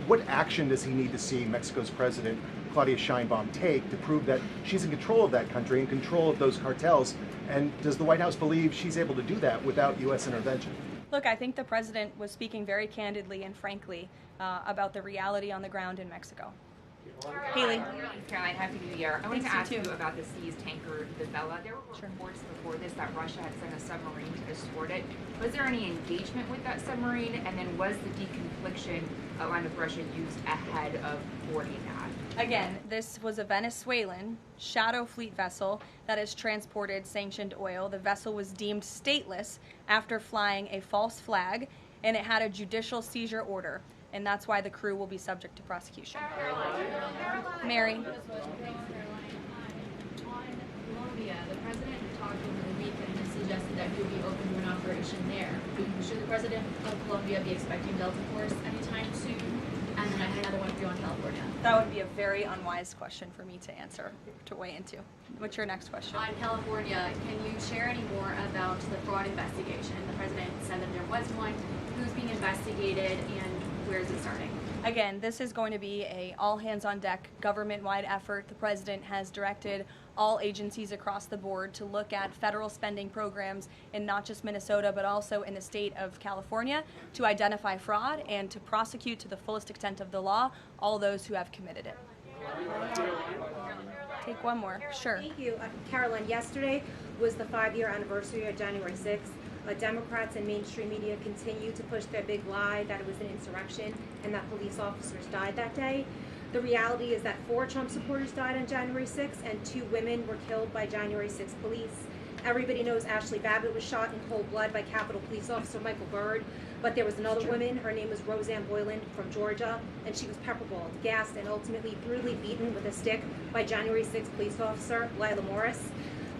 What action does he need to see Mexico's president, Claudia Sheinbaum, take to prove that she's in control of that country, in control of those cartels? And does the White House believe she's able to do that without U.S. intervention? Look, I think the president was speaking very candidly and frankly about the reality on the ground in Mexico. Haley. Caroline, Happy New Year. I wanted to Thanks, ask you you too. about the seized tanker, the Vela. There were reports before this that Russia had sent a submarine to escort it. Was there any engagement with that submarine? And then was the deconfliction line with Russia used ahead of boarding that? Again, this was a Venezuelan shadow fleet vessel that has transported sanctioned oil. The vessel was deemed stateless after flying a false flag, and it had a judicial seizure order, and that's why the crew will be subject to prosecution. Mary. On Colombia, the president talked over the weekend and suggested that he would be open to an operation there. Should the president of Colombia be expecting Delta Force anytime soon? And then I had another one for you on California. That would be a very unwise question for me to answer, to weigh into. What's your next question? On California, can you share any more about the fraud investigation? The president said that there was one. Who's being investigated and where is it starting? Again, this is going to be a all-hands-on-deck government-wide effort. The president has directed all agencies across the board to look at federal spending programs in not just Minnesota, but also in the state of California to identify fraud and to prosecute to the fullest extent of the law all those who have committed it. Take one more. Sure. Thank you. Caroline, yesterday was the 5-year anniversary of January 6th. Democrats and mainstream media continue to push their big lie that it was an insurrection and that police officers died that day. The reality is that 4 Trump supporters died on January 6th and 2 women were killed by January 6th police. Everybody knows Ashley Babbitt was shot in cold blood by Capitol Police Officer Michael Byrd, but there was another woman, her name was Roseanne Boyland from Georgia, and she was pepperballed, gassed, and ultimately brutally beaten with a stick by January 6th police officer Lila Morris.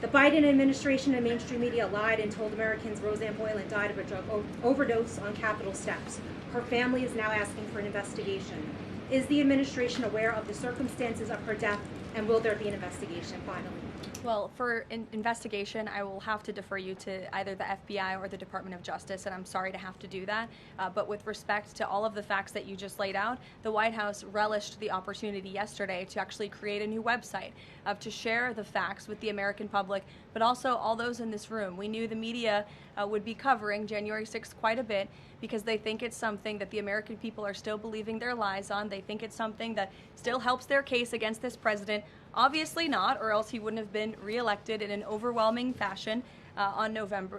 The Biden administration and mainstream media lied and told Americans Roseanne Boyland died of a drug overdose on Capitol steps. Her family is now asking for an investigation. Is the administration aware of the circumstances of her death, and will there be an investigation finally? Well, for investigation, I will have to defer you to either the FBI or the Department of Justice, and I'm sorry to have to do that. But with respect to all of the facts that you just laid out, the White House relished the opportunity yesterday to actually create a new website to share the facts with the American public, but also all those in this room. We knew the media would be covering January 6th quite a bit because they think it's something that the American people are still believing their lies on. They think it's something that still helps their case against this president. Obviously not, or else he wouldn't have been reelected in an overwhelming fashion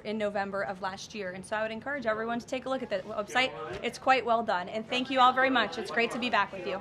in November of last year. And so I would encourage everyone to take a look at the website. It's quite well done. And thank you all very much. It's great to be back with you.